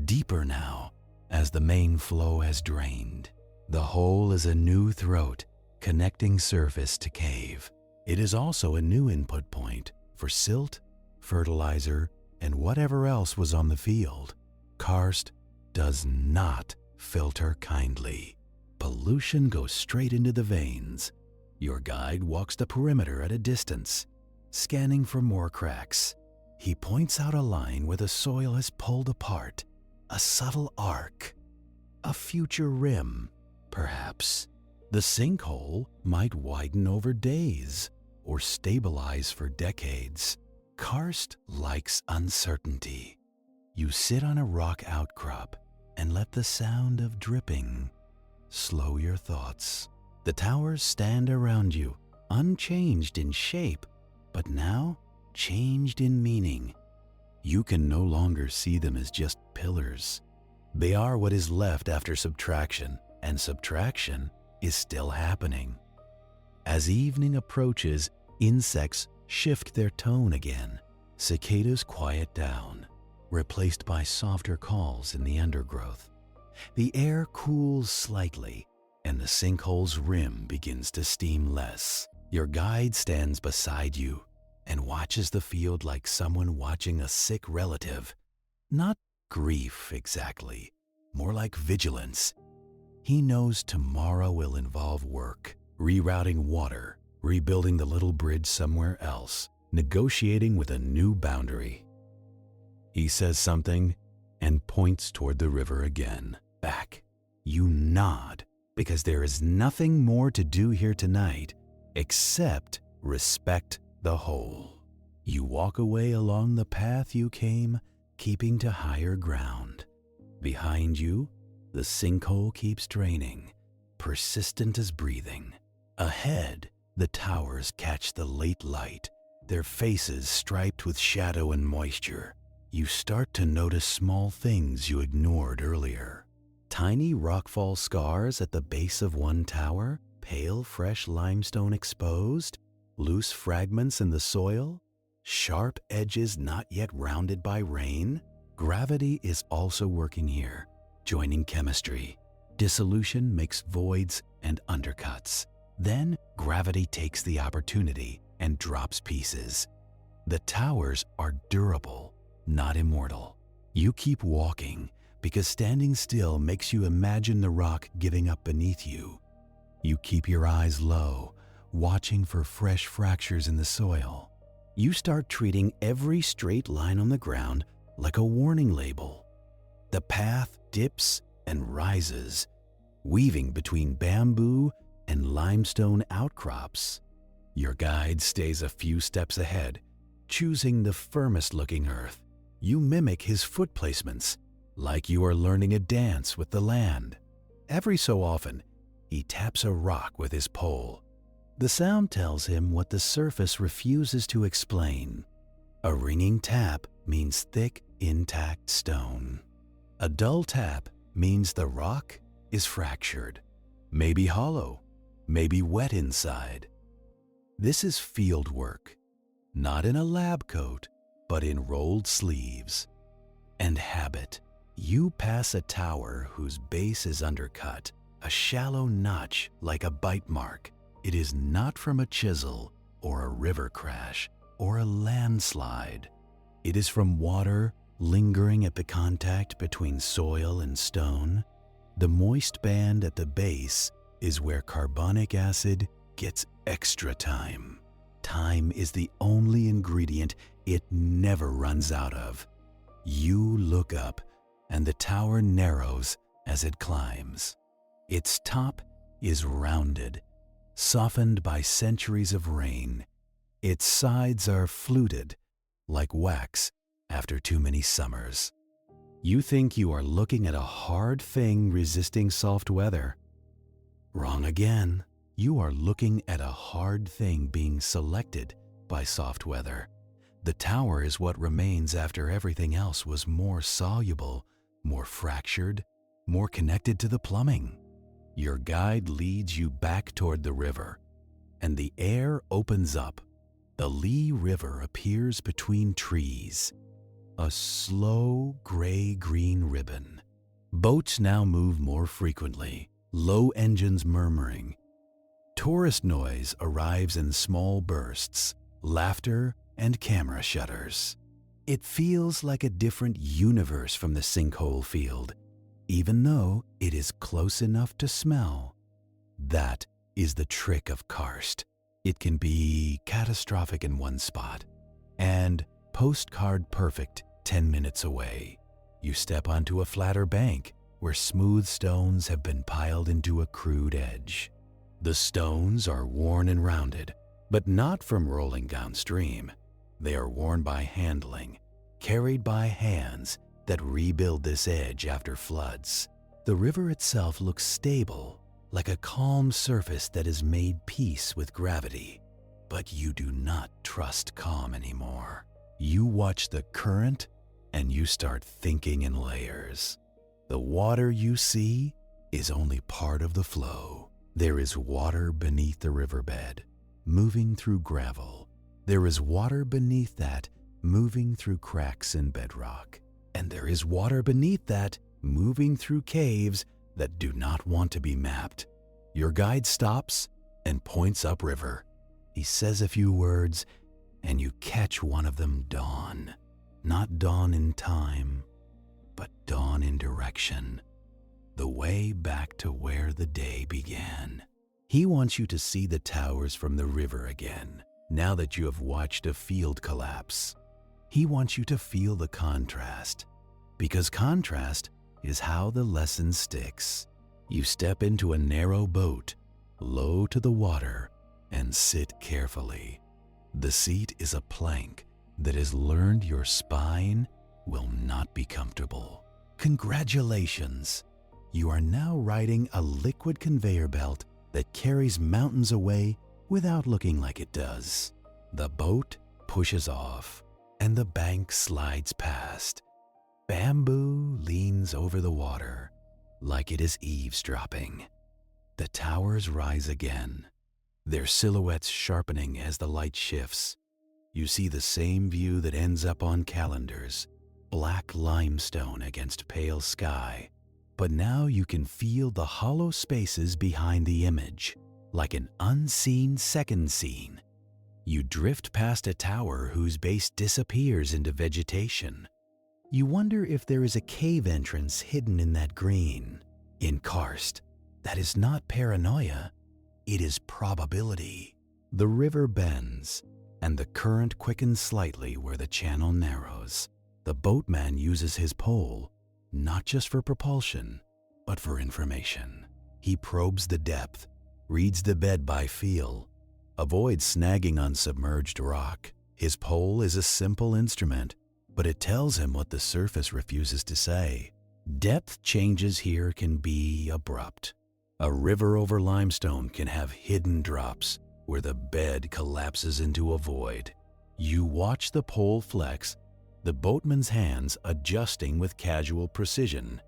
deeper now as the main flow has drained. The hole is a new throat connecting surface to cave. It is also a new input point for silt, fertilizer, and whatever else was on the field. Karst does not filter kindly. Pollution goes straight into the veins. Your guide walks the perimeter at a distance, scanning for more cracks. He points out a line where the soil has pulled apart, a subtle arc, a future rim, perhaps. The sinkhole might widen over days or stabilize for decades. Karst likes uncertainty. You sit on a rock outcrop and let the sound of dripping slow your thoughts. The towers stand around you, unchanged in shape, but now changed in meaning. You can no longer see them as just pillars. They are what is left after subtraction, and subtraction is still happening. As evening approaches, insects shift their tone again. Cicadas quiet down, replaced by softer calls in the undergrowth. The air cools slightly, and the sinkhole's rim begins to steam less. Your guide stands beside you and watches the field like someone watching a sick relative. Not grief exactly, more like vigilance. He knows tomorrow will involve work, rerouting water, rebuilding the little bridge somewhere else, negotiating with a new boundary. He says something and points toward the river again. Back. You nod, because there is nothing more to do here tonight except respect the hole. You walk away along the path you came, keeping to higher ground. Behind you, the sinkhole keeps draining, persistent as breathing. Ahead, the towers catch the late light, their faces striped with shadow and moisture. You start to notice small things you ignored earlier. Tiny rockfall scars at the base of one tower, pale fresh limestone exposed, loose fragments in the soil, sharp edges not yet rounded by rain. Gravity is also working here, joining chemistry. Dissolution makes voids and undercuts. Then gravity takes the opportunity and drops pieces. The towers are durable, not immortal. You keep walking because standing still makes you imagine the rock giving up beneath you. You keep your eyes low, watching for fresh fractures in the soil. You start treating every straight line on the ground like a warning label. The path dips and rises, weaving between bamboo and limestone outcrops. Your guide stays a few steps ahead, choosing the firmest-looking earth. You mimic his foot placements, like you are learning a dance with the land. Every so often, he taps a rock with his pole. The sound tells him what the surface refuses to explain. A ringing tap means thick, intact stone. A dull tap means the rock is fractured, maybe hollow, maybe wet inside. This is field work, not in a lab coat, but in rolled sleeves. And habit. You pass a tower whose base is undercut, a shallow notch like a bite mark. It is not from a chisel or a river crash or a landslide. It is from water lingering at the contact between soil and stone. The moist band at the base is where carbonic acid gets extra time. Time is the only ingredient it never runs out of. You look up, and the tower narrows as it climbs. Its top is rounded softened by centuries of rain. Its sides are fluted, like wax after too many summers. You think you are looking at a hard thing resisting soft weather. Wrong again. You are looking at a hard thing being selected by soft weather. The tower is what remains after everything else was more soluble, more fractured, more connected to the plumbing. Your guide leads you back toward the river, and the air opens up. The Lee River appears between trees, a slow gray-green ribbon. Boats now move more frequently, low engines murmuring. Tourist noise arrives in small bursts, laughter and camera shutters. It feels like a different universe from the Sinkhole field, even though it is close enough to smell. That is the trick of karst. It can be catastrophic in one spot and postcard perfect 10 minutes away. You step onto a flatter bank where smooth stones have been piled into a crude edge. The stones are worn and rounded, but not from rolling downstream. They are worn by handling, carried by hands that rebuild this edge after floods. The river itself looks stable, like a calm surface that has made peace with gravity. But you do not trust calm anymore. You watch the current and you start thinking in layers. The water you see is only part of the flow. There is water beneath the riverbed, moving through gravel. There is water beneath that, moving through cracks in bedrock. And there is water beneath that, moving through caves that do not want to be mapped. Your guide stops and points upriver. He says a few words, and you catch one of them dawn. Not dawn in time, but dawn in direction. The way back to where the day began. He wants you to see the towers from the river again, now that you have watched a field collapse. He wants you to feel the contrast, because contrast is how the lesson sticks. You step into a narrow boat, low to the water, and sit carefully. The seat is a plank that has learned your spine will not be comfortable. Congratulations! You are now riding a liquid conveyor belt that carries mountains away without looking like it does. The boat pushes off, and the bank slides past. Bamboo leans over the water like it is eavesdropping. The towers rise again, their silhouettes sharpening as the light shifts. You see the same view that ends up on calendars, black limestone against pale sky. But now you can feel the hollow spaces behind the image, like an unseen second scene. You drift past a tower whose base disappears into vegetation. You wonder if there is a cave entrance hidden in that green. In karst, that is not paranoia, it is probability. The river bends, and the current quickens slightly where the channel narrows. The boatman uses his pole, not just for propulsion, but for information. He probes the depth, reads the bed by feel, avoids snagging on submerged rock. His pole is a simple instrument, but it tells him what the surface refuses to say. Depth changes here can be abrupt. A river over limestone can have hidden drops where the bed collapses into a void. You watch the pole flex, the boatman's hands adjusting with casual precision.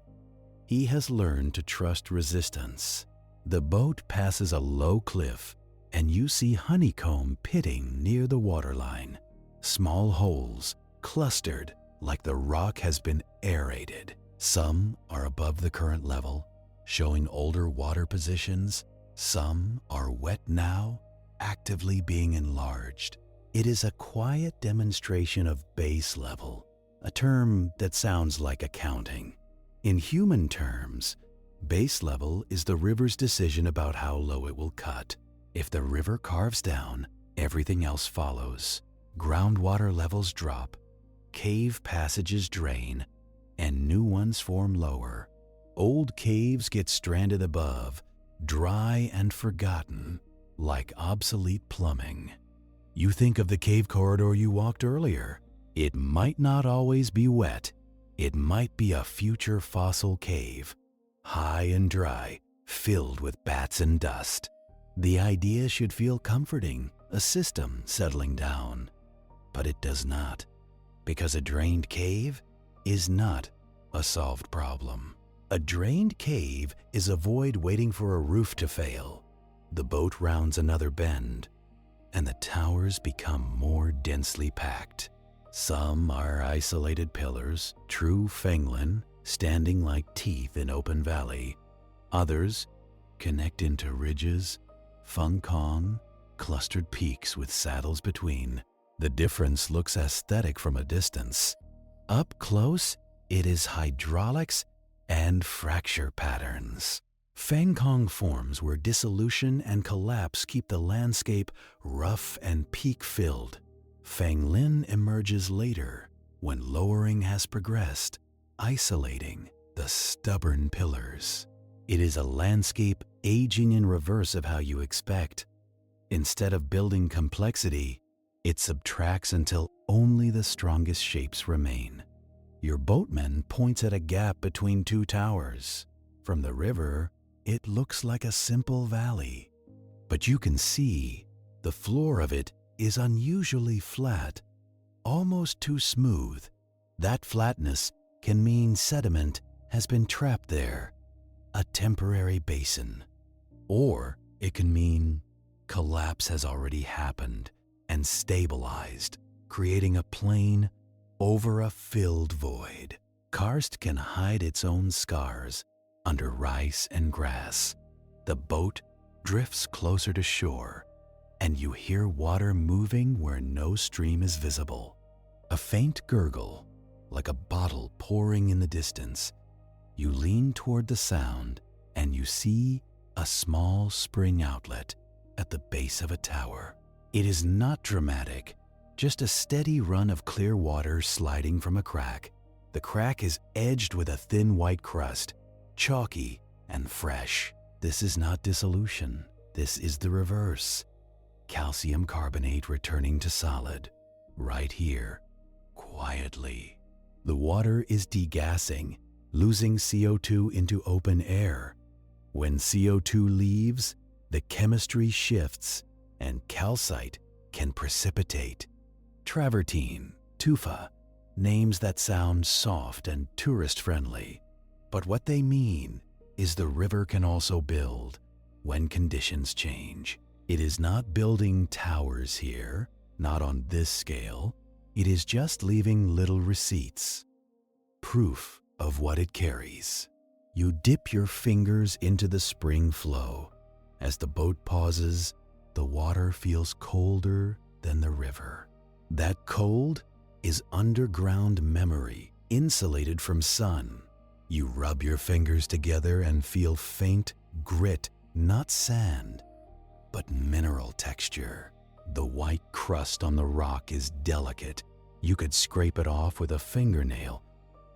He has learned to trust resistance. The boat passes a low cliff, and you see honeycomb pitting near the waterline. Small holes, clustered like the rock has been aerated. Some are above the current level, showing older water positions. Some are wet now, actively being enlarged. It is a quiet demonstration of base level, a term that sounds like accounting. In human terms, base level is the river's decision about how low it will cut. If the river carves down, everything else follows. Groundwater levels drop, cave passages drain, and new ones form lower. Old caves get stranded above, dry and forgotten, like obsolete plumbing. You think of the cave corridor you walked earlier. It might not always be wet. It might be a future fossil cave, high and dry, filled with bats and dust. The idea should feel comforting, a system settling down. But it does not, because a drained cave is not a solved problem. A drained cave is a void waiting for a roof to fail. The boat rounds another bend, and the towers become more densely packed. Some are isolated pillars, true Fenglin, standing like teeth in open valley. Others connect into ridges, Feng Kong, clustered peaks with saddles between. The difference looks aesthetic from a distance. Up close, it is hydraulics and fracture patterns. Feng Kong forms where dissolution and collapse keep the landscape rough and peak-filled. Fenglin emerges later, when lowering has progressed, isolating the stubborn pillars. It is a landscape aging in reverse of how you expect. Instead of building complexity, it subtracts until only the strongest shapes remain. Your boatman points at a gap between two towers. From the river, it looks like a simple valley, but you can see the floor of it is unusually flat, almost too smooth. That flatness can mean sediment has been trapped there, a temporary basin. Or it can mean collapse has already happened and stabilized, creating a plain over a filled void. Karst can hide its own scars under rice and grass. The boat drifts closer to shore, and you hear water moving where no stream is visible. A faint gurgle, like a bottle pouring in the distance. You lean toward the sound, and you see a small spring outlet at the base of a tower. It is not dramatic, just a steady run of clear water sliding from a crack. The crack is edged with a thin white crust, chalky and fresh. This is not dissolution. This is the reverse. Calcium carbonate returning to solid, right here, quietly. The water is degassing, losing CO2 into open air. When CO2 leaves, the chemistry shifts and calcite can precipitate. Travertine, tufa, names that sound soft and tourist-friendly. But what they mean is the river can also build when conditions change. It is not building towers here, not on this scale. It is just leaving little receipts, proof of what it carries. You dip your fingers into the spring flow. As the boat pauses, the water feels colder than the river. That cold is underground memory, insulated from sun. You rub your fingers together and feel faint grit, not sand, but mineral texture. The white crust on the rock is delicate. You could scrape it off with a fingernail,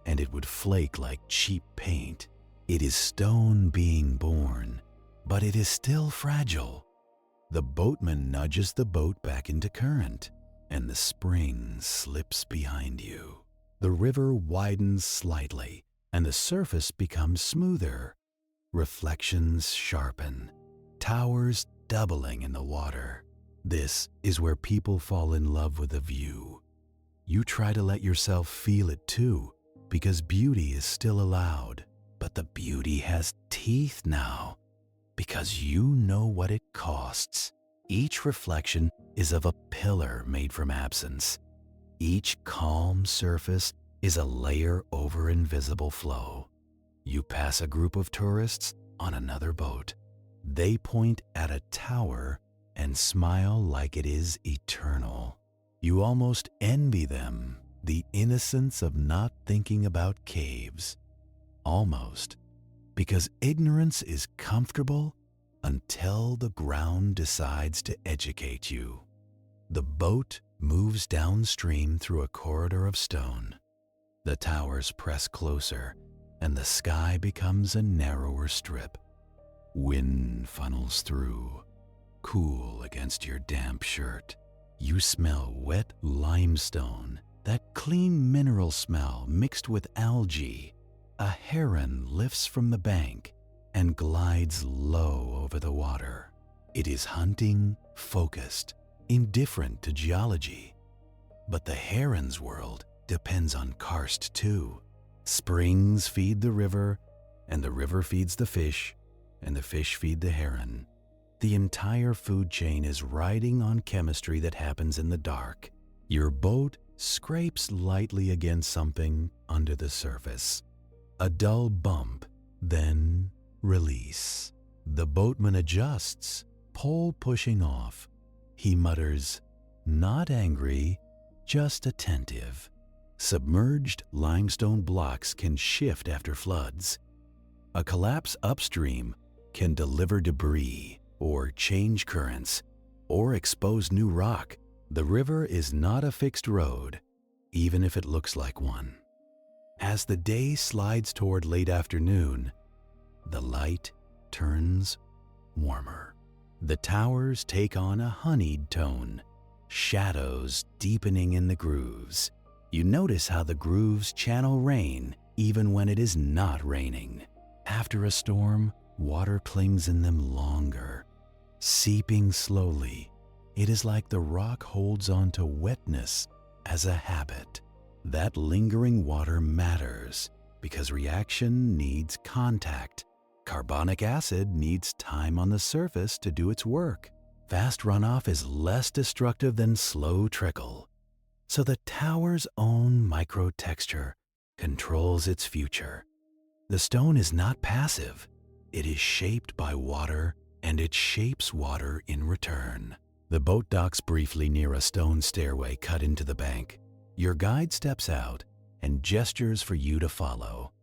and it would flake like cheap paint. It is stone being born, but it is still fragile. The boatman nudges the boat back into current, and the spring slips behind you. The river widens slightly, and the surface becomes smoother. Reflections sharpen, towers doubling in the water. This is where people fall in love with a view. You try to let yourself feel it too, because beauty is still allowed. But the beauty has teeth now, because you know what it costs. Each reflection is of a pillar made from absence. Each calm surface is a layer over invisible flow. You pass a group of tourists on another boat. They point at a tower and smile like it is eternal. You almost envy them, the innocence of not thinking about caves. Almost, because ignorance is comfortable until the ground decides to educate you. The boat moves downstream through a corridor of stone. The towers press closer, and the sky becomes a narrower strip. Wind funnels through, cool against your damp shirt. You smell wet limestone, that clean mineral smell mixed with algae. A heron lifts from the bank and glides low over the water. It is hunting, focused, indifferent to geology. But the heron's world depends on karst too. Springs feed the river, and the river feeds the fish, and the fish feed the heron. The entire food chain is riding on chemistry that happens in the dark. Your boat scrapes lightly against something under the surface. A dull bump, then release. The boatman adjusts, pole pushing off. He mutters, not angry, just attentive. Submerged limestone blocks can shift after floods. A collapse upstream can deliver debris, or change currents, or expose new rock. The river is not a fixed road, even if it looks like one. As the day slides toward late afternoon, the light turns warmer. The towers take on a honeyed tone, shadows deepening in the grooves. You notice how the grooves channel rain even when it is not raining. After a storm, water clings in them longer, seeping slowly. It is like the rock holds on to wetness as a habit. That lingering water matters because reaction needs contact. Carbonic acid needs time on the surface to do its work. Fast runoff is less destructive than slow trickle. So the tower's own microtexture controls its future. The stone is not passive. It is shaped by water, and it shapes water in return. The boat docks briefly near a stone stairway cut into the bank. Your guide steps out and gestures for you to follow.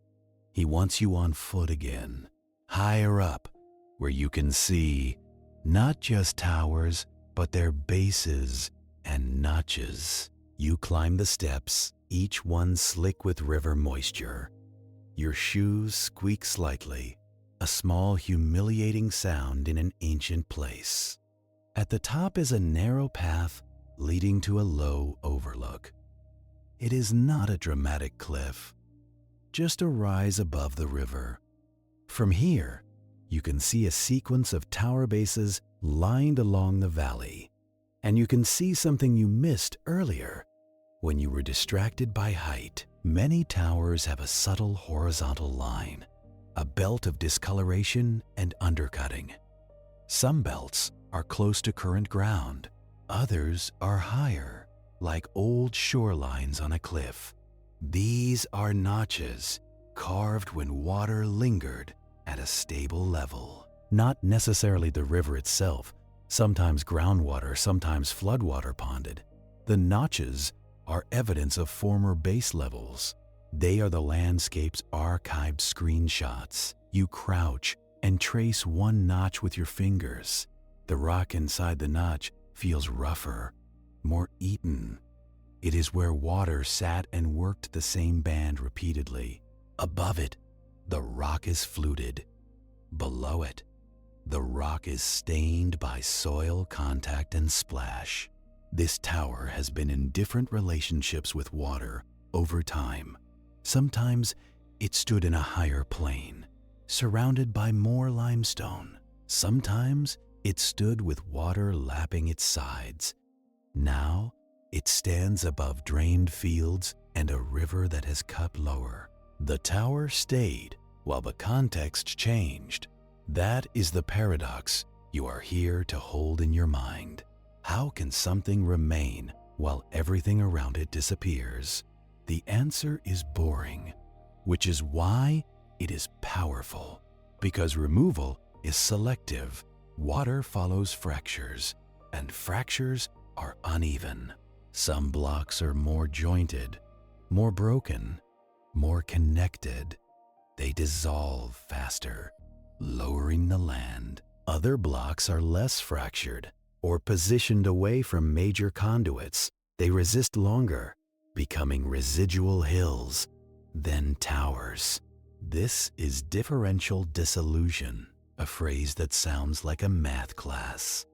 He wants you on foot again, higher up, where you can see not just towers, but their bases and notches. You climb the steps, each one slick with river moisture. Your shoes squeak slightly, a small humiliating sound in an ancient place. At the top is a narrow path leading to a low overlook. It is not a dramatic cliff, just a rise above the river. From here, you can see a sequence of tower bases lined along the valley, and you can see something you missed earlier when you were distracted by height. Many towers have a subtle horizontal line, a belt of discoloration and undercutting. Some belts are close to current ground, others are higher, like old shorelines on a cliff. These are notches, carved when water lingered at a stable level. Not necessarily the river itself, sometimes groundwater, sometimes floodwater ponded. The notches are evidence of former base levels. They are the landscape's archived screenshots. You crouch and trace one notch with your fingers. The rock inside the notch feels rougher, more eaten. It is where water sat and worked the same band repeatedly. Above it, the rock is fluted. Below it, the rock is stained by soil contact and splash. This tower has been in different relationships with water over time. Sometimes it stood in a higher plane, surrounded by more limestone. Sometimes it stood with water lapping its sides. Now it stands above drained fields and a river that has cut lower. The tower stayed while the context changed. That is the paradox you are here to hold in your mind. How can something remain while everything around it disappears? The answer is boring, which is why it is powerful. Because removal is selective. Water follows fractures, and fractures are uneven. Some blocks are more jointed, more broken, more connected. They dissolve faster, lowering the land. Other blocks are less fractured or positioned away from major conduits. They resist longer, becoming residual hills, then towers. This is differential dissolution, a phrase that sounds like a math class.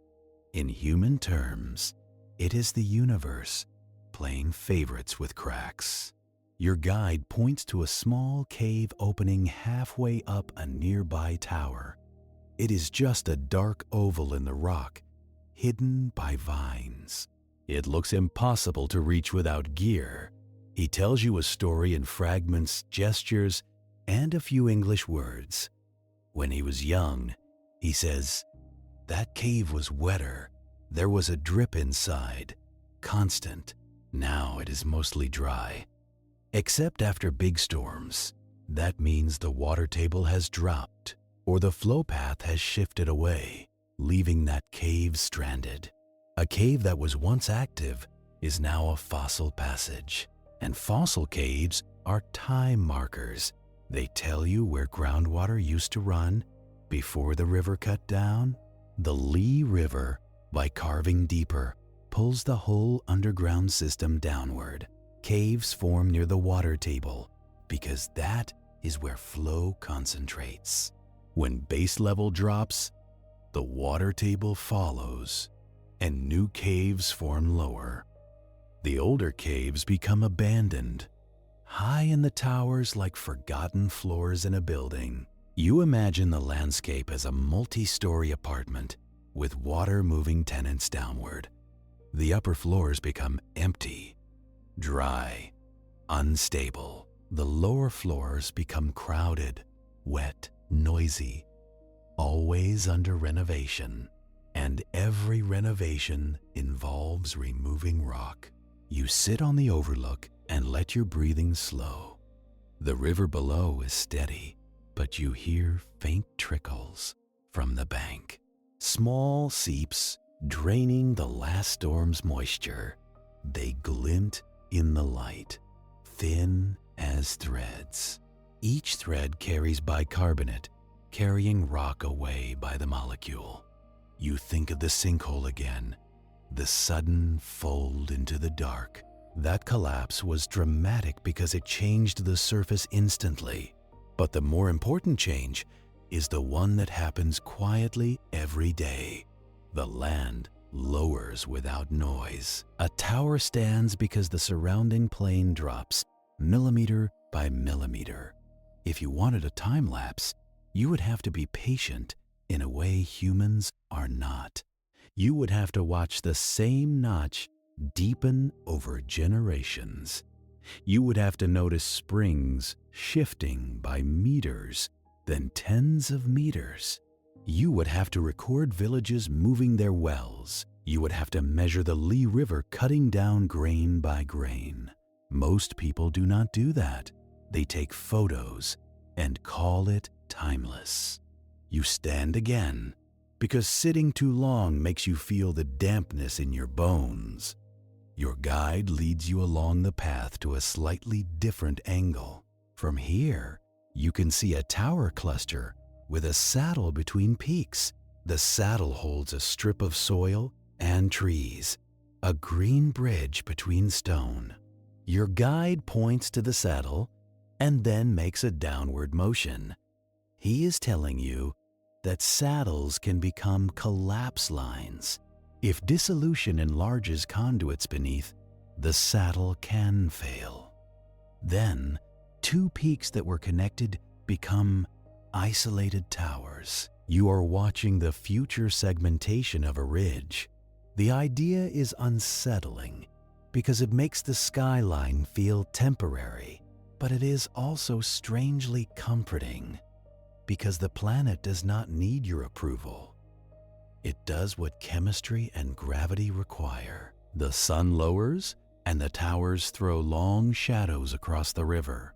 In human terms, it is the universe playing favorites with cracks. Your guide points to a small cave opening halfway up a nearby tower. It is just a dark oval in the rock, hidden by vines. It looks impossible to reach without gear. He tells you a story in fragments, gestures, and a few English words. When he was young, he says, "That cave was wetter. There was a drip inside, constant. Now it is mostly dry. Except after big storms. That means the water table has dropped, or the flow path has shifted away, leaving that cave stranded. A cave that was once active is now a fossil passage, and fossil caves are time markers. They tell you where groundwater used to run before the river cut down. The Lee River, by carving deeper, pulls the whole underground system downward. Caves form near the water table because that is where flow concentrates. When base level drops, the water table follows and new caves form lower. The older caves become abandoned, high in the towers like forgotten floors in a building. You imagine the landscape as a multi-story apartment with water moving tenants downward. The upper floors become empty, dry, unstable. The lower floors become crowded, wet, noisy, always under renovation. And every renovation involves removing rock. You sit on the overlook and let your breathing slow. The river below is steady, but you hear faint trickles from the bank. Small seeps draining the last storm's moisture. They glint in the light, thin as threads. Each thread carries bicarbonate, carrying rock away by the molecule. You think of the sinkhole again, the sudden fold into the dark. That collapse was dramatic because it changed the surface instantly. But the more important change is the one that happens quietly every day. The land lowers without noise. A tower stands because the surrounding plain drops millimeter by millimeter. If you wanted a time lapse, you would have to be patient in a way humans are not. You would have to watch the same notch deepen over generations. You would have to notice springs shifting by meters, then tens of meters. You would have to record villages moving their wells. You would have to measure the Lee River cutting down grain by grain. Most people do not do that. They take photos and call it timeless. You stand again because sitting too long makes you feel the dampness in your bones. Your guide leads you along the path to a slightly different angle. From here, you can see a tower cluster with a saddle between peaks. The saddle holds a strip of soil and trees, a green bridge between stone. Your guide points to the saddle and then makes a downward motion. He is telling you that saddles can become collapse lines. If dissolution enlarges conduits beneath, the saddle can fail. Then, two peaks that were connected become isolated towers. You are watching the future segmentation of a ridge. The idea is unsettling because it makes the skyline feel temporary, but it is also strangely comforting because the planet does not need your approval. It does what chemistry and gravity require. The sun lowers and the towers throw long shadows across the river.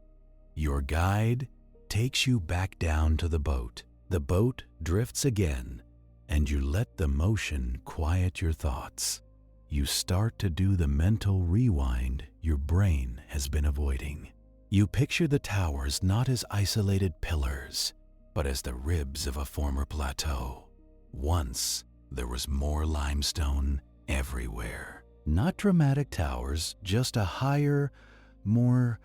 Your guide takes you back down to the boat. The boat drifts again, and you let the motion quiet your thoughts. You start to do the mental rewind your brain has been avoiding. You picture the towers not as isolated pillars, but as the ribs of a former plateau. Once, there was more limestone everywhere. Not dramatic towers, just a higher, more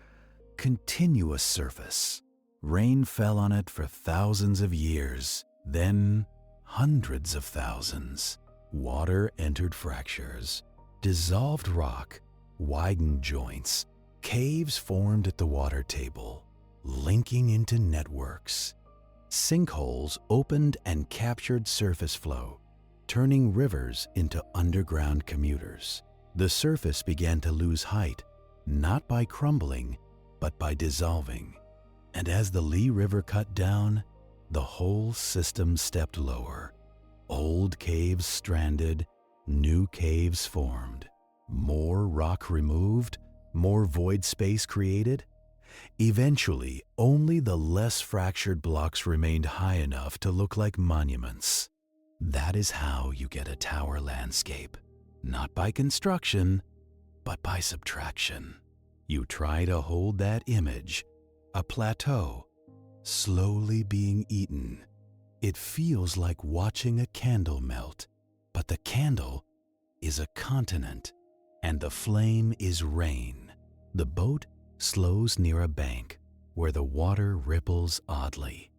continuous surface. Rain fell on it for thousands of years, then hundreds of thousands. water entered fractures, dissolved rock, widened joints, caves formed at the water table, linking into networks. Sinkholes opened and captured surface flow, turning rivers into underground commuters. The surface began to lose height, not by crumbling, but by dissolving. And as the Lee River cut down, the whole system stepped lower. Old caves stranded, new caves formed. More rock removed, more void space created. Eventually, only the less fractured blocks remained high enough to look like monuments. That is how you get a tower landscape. Not by construction, but by subtraction. You try to hold that image, a plateau, slowly being eaten. It feels like watching a candle melt, but the candle is a continent, and the flame is rain. The boat slows near a bank where the water ripples oddly.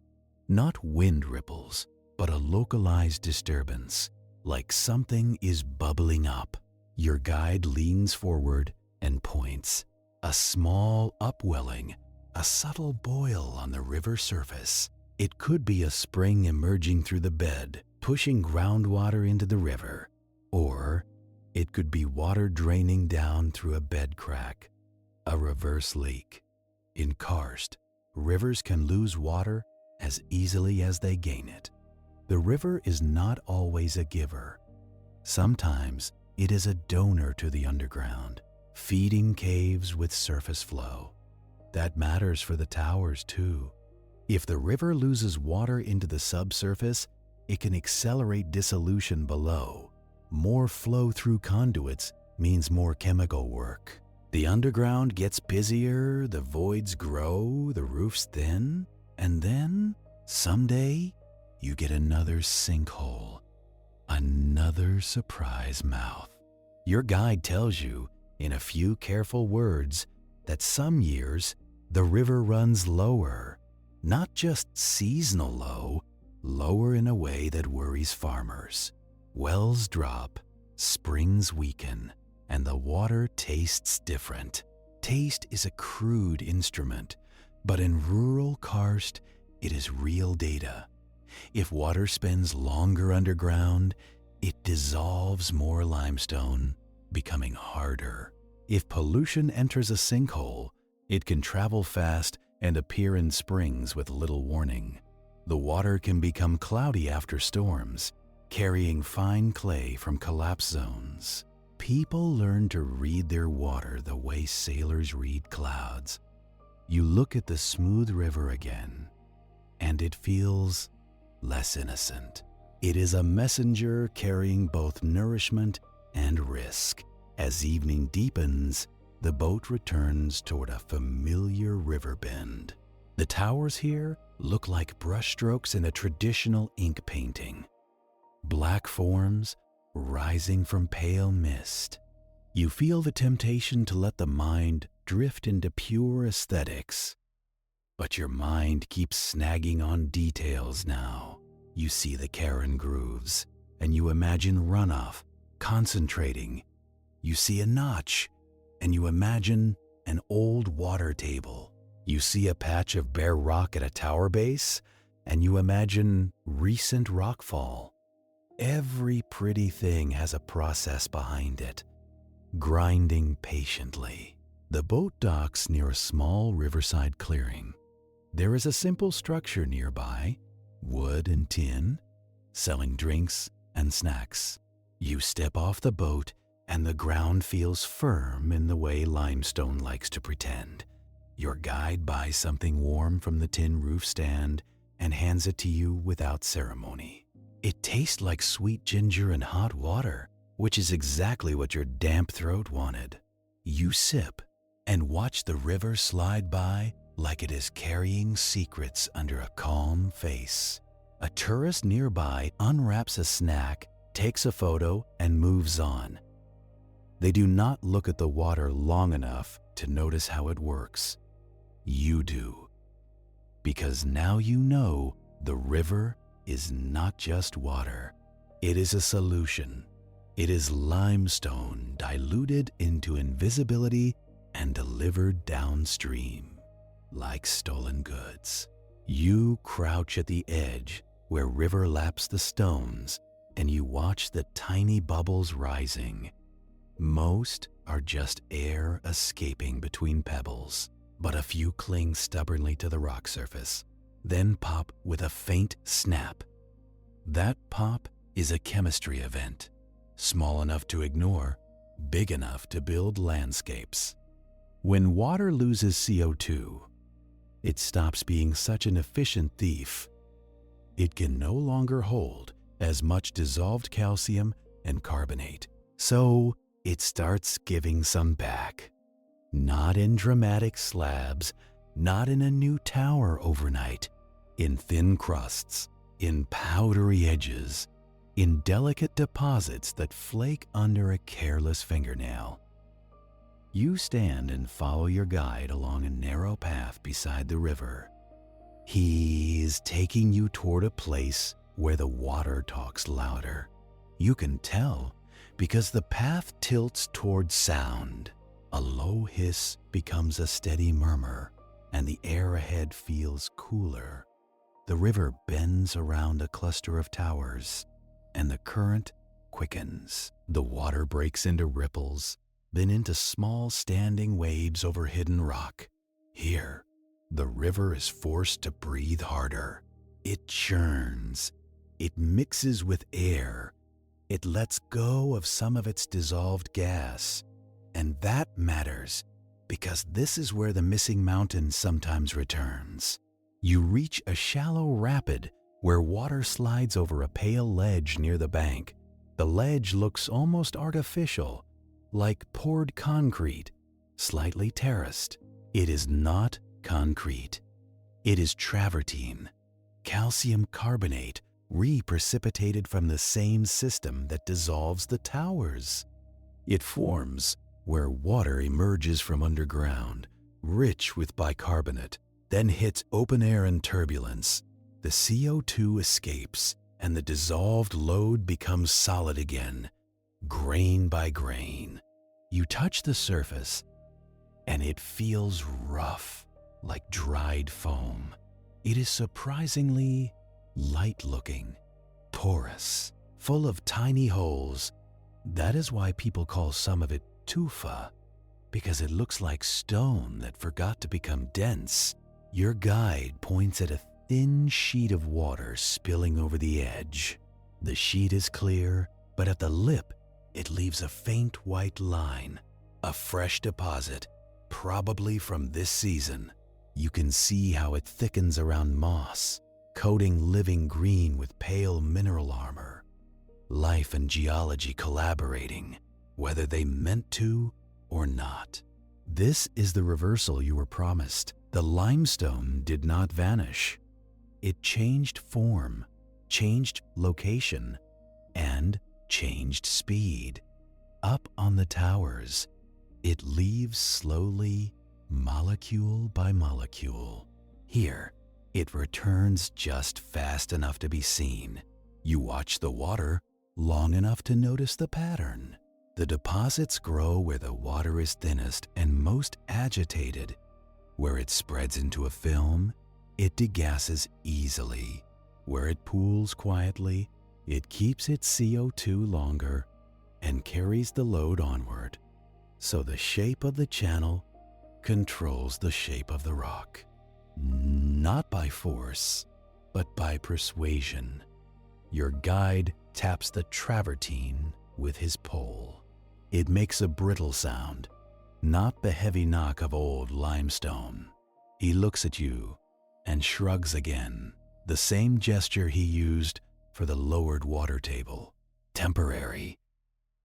Not wind ripples, but a localized disturbance, like something is bubbling up. Your guide leans forward and points. A small upwelling, a subtle boil on the river surface. It could be a spring emerging through the bed, pushing groundwater into the river, or it could be water draining down through a bed crack, a reverse leak. In Karst, rivers can lose water as easily as they gain it. The river is not always a giver. Sometimes it is a donor to the underground, feeding caves with surface flow. That matters for the towers too. If the river loses water into the subsurface, it can accelerate dissolution below. More flow through conduits means more chemical work. The underground gets busier, the voids grow, the roofs thin, and then, someday, you get another sinkhole, another surprise mouth. Your guide tells you, in a few careful words, that some years the river runs lower, not just seasonal low, lower in a way that worries farmers. Wells drop, springs weaken, and the water tastes different. Taste is a crude instrument, but in rural Karst, it is real data. If water spends longer underground, it dissolves more limestone, becoming harder. If pollution enters a sinkhole, it can travel fast and appear in springs with little warning. The water can become cloudy after storms, carrying fine clay from collapse zones. People learn to read their water the way sailors read clouds. You look at the smooth river again, and it feels less innocent. It is a messenger carrying both nourishment and risk. As evening deepens, the boat returns toward a familiar river bend. The towers here look like brushstrokes in a traditional ink painting. Black forms rising from pale mist. You feel the temptation to let the mind drift into pure aesthetics. But your mind keeps snagging on details now. You see the Karen grooves, and you imagine runoff, concentrating. You see a notch, and you imagine an old water table. You see a patch of bare rock at a tower base, and you imagine recent rockfall. Every pretty thing has a process behind it, grinding patiently. The boat docks near a small riverside clearing. There is a simple structure nearby, wood and tin, selling drinks and snacks. You step off the boat and the ground feels firm in the way limestone likes to pretend. Your guide buys something warm from the tin roof stand and hands it to you without ceremony. It tastes like sweet ginger and hot water, which is exactly what your damp throat wanted. You sip and watch the river slide by like it is carrying secrets under a calm face. A tourist nearby unwraps a snack, takes a photo, and moves on. They do not look at the water long enough to notice how it works. You do. Because now you know the river is not just water. It is a solution. It is limestone diluted into invisibility and delivered downstream like stolen goods. You crouch at the edge where river laps the stones, and you watch the tiny bubbles rising. Most are just air escaping between pebbles, but a few cling stubbornly to the rock surface, then pop with a faint snap. That pop is a chemistry event, small enough to ignore, big enough to build landscapes. When water loses CO2, it stops being such an efficient thief. It can no longer hold as much dissolved calcium and carbonate, so it starts giving some back. Not in dramatic slabs, not in a new tower overnight, in thin crusts, in powdery edges, in delicate deposits that flake under a careless fingernail. You stand and follow your guide along a narrow path beside the river. He is taking you toward a place where the water talks louder. You can tell because the path tilts toward sound. A low hiss becomes a steady murmur, and the air ahead feels cooler. The river bends around a cluster of towers, and the current quickens. The water breaks into ripples, then into small standing waves over hidden rock. Here, the river is forced to breathe harder. It churns. It mixes with air. It lets go of some of its dissolved gas. And that matters because this is where the missing mountain sometimes returns. You reach a shallow rapid where water slides over a pale ledge near the bank. The ledge looks almost artificial, like poured concrete, slightly terraced. It is not concrete. It is travertine, calcium carbonate reprecipitated from the same system that dissolves the towers. It forms where water emerges from underground, rich with bicarbonate, then hits open air and turbulence. The CO2 escapes, and the dissolved load becomes solid again, grain by grain. You touch the surface, and it feels rough, like dried foam. It is surprisingly light-looking, porous, full of tiny holes. That is why people call some of it tufa, because it looks like stone that forgot to become dense. Your guide points at a thin sheet of water spilling over the edge. The sheet is clear, but at the lip, it leaves a faint white line, a fresh deposit, probably from this season. You can see how it thickens around moss, coating living green with pale mineral armor. Life and geology collaborating, whether they meant to or not. This is the reversal you were promised. The limestone did not vanish. It changed form, changed location, and changed speed. Up on the towers, it leaves slowly, molecule by molecule. Here, it returns just fast enough to be seen. You watch the water long enough to notice the pattern. The deposits grow where the water is thinnest and most agitated. Where it spreads into a film, it degasses easily. Where it pools quietly, it keeps its CO2 longer and carries the load onward. So the shape of the channel controls the shape of the rock. Not by force, but by persuasion. Your guide taps the travertine with his pole. It makes a brittle sound, not the heavy knock of old limestone. He looks at you and shrugs again, the same gesture he used for the lowered water table. Temporary.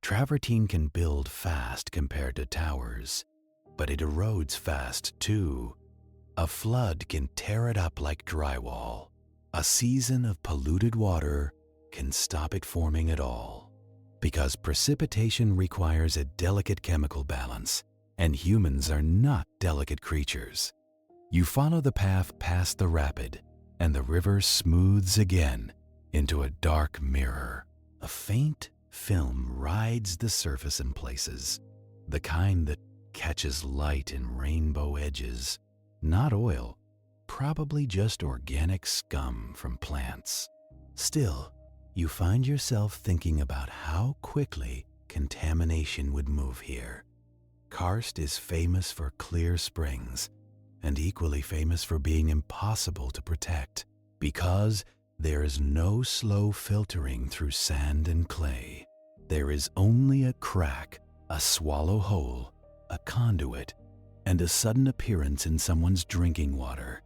Travertine can build fast compared to towers, but it erodes fast too. A flood can tear it up like drywall. A season of polluted water can stop it forming at all. Because precipitation requires a delicate chemical balance, and humans are not delicate creatures. You follow the path past the rapid, and the river smooths again into a dark mirror. A faint film rides the surface in places, the kind that catches light in rainbow edges. Not oil, probably just organic scum from plants. Still, you find yourself thinking about how quickly contamination would move here. Karst is famous for clear springs, and equally famous for being impossible to protect, because there is no slow filtering through sand and clay. There is only a crack, a swallow hole, a conduit, and a sudden appearance in someone's drinking water.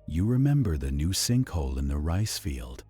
You remember the new sinkhole in the rice field,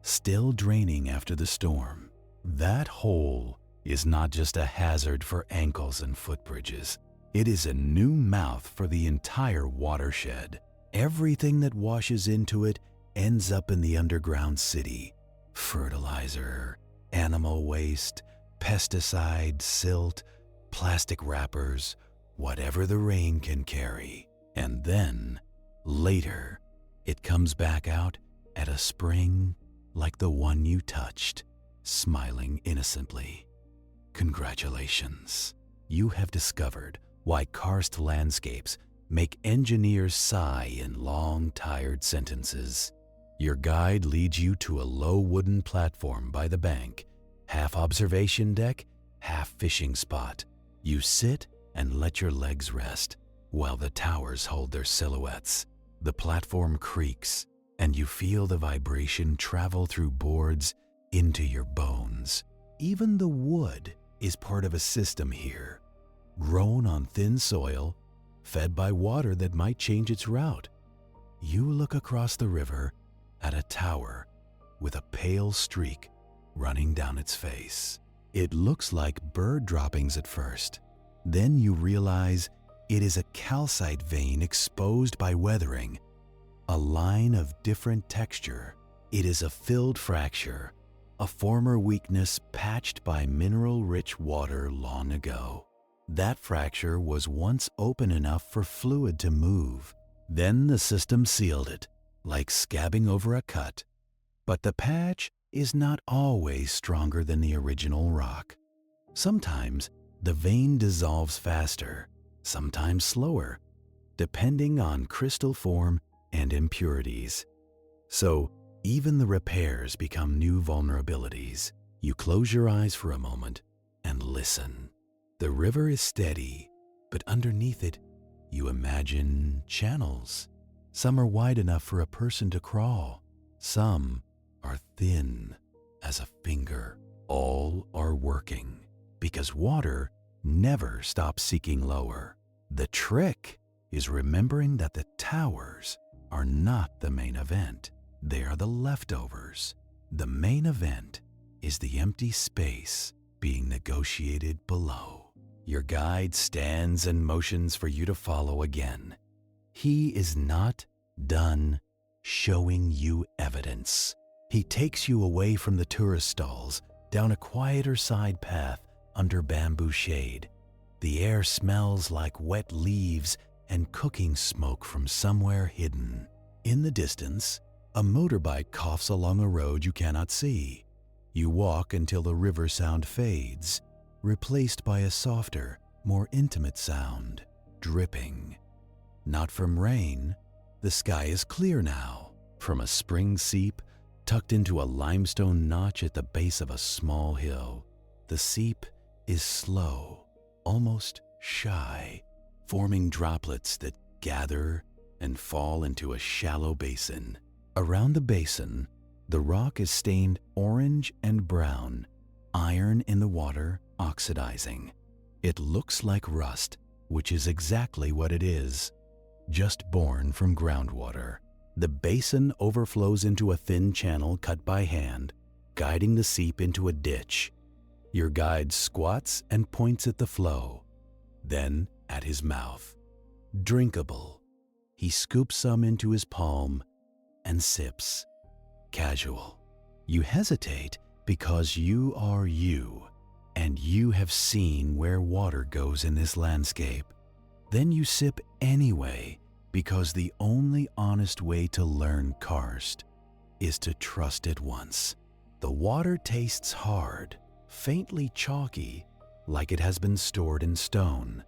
still draining after the storm. That hole is not just a hazard for ankles and footbridges. It is a new mouth for the entire watershed. Everything that washes into it ends up in the underground city. Fertilizer, animal waste, pesticide, silt, plastic wrappers, whatever the rain can carry. And then, later, it comes back out at a spring like the one you touched, smiling innocently. Congratulations. You have discovered why karst landscapes make engineers sigh in long, tired sentences. Your guide leads you to a low wooden platform by the bank, half observation deck, half fishing spot. You sit and let your legs rest while the towers hold their silhouettes. The platform creaks, and you feel the vibration travel through boards into your bones. Even the wood is part of a system here, grown on thin soil, fed by water that might change its route. You look across the river at a tower with a pale streak running down its face. It looks like bird droppings at first. Then you realize it is a calcite vein exposed by weathering, a line of different texture. It is a filled fracture, a former weakness patched by mineral-rich water long ago. That fracture was once open enough for fluid to move. Then the system sealed it, like scabbing over a cut. But the patch is not always stronger than the original rock. Sometimes the vein dissolves faster, sometimes slower, depending on crystal form and impurities. So even the repairs become new vulnerabilities. You close your eyes for a moment and listen. The river is steady, but underneath it, you imagine channels. Some are wide enough for a person to crawl. Some are thin as a finger. All are working because water never stops seeking lower. The trick is remembering that the towers are not the main event. They are the leftovers. The main event is the empty space being negotiated below. Your guide stands and motions for you to follow again. He is not done showing you evidence. He takes you away from the tourist stalls, down a quieter side path under bamboo shade. The air smells like wet leaves and cooking smoke from somewhere hidden. In the distance, a motorbike coughs along a road you cannot see. You walk until the river sound fades, replaced by a softer, more intimate sound, dripping. Not from rain. The sky is clear now, from a spring seep tucked into a limestone notch at the base of a small hill. The seep is slow, almost shy, forming droplets that gather and fall into a shallow basin. Around the basin, the rock is stained orange and brown, iron in the water oxidizing. It looks like rust, which is exactly what it is, just born from groundwater. The basin overflows into a thin channel cut by hand, guiding the seep into a ditch. Your guide squats and points at the flow, then at his mouth. Drinkable. He scoops some into his palm and sips. Casual. You hesitate because you are you, and you have seen where water goes in this landscape. Then you sip anyway, because the only honest way to learn karst is to trust it once. The water tastes hard, faintly chalky, like it has been stored in stone.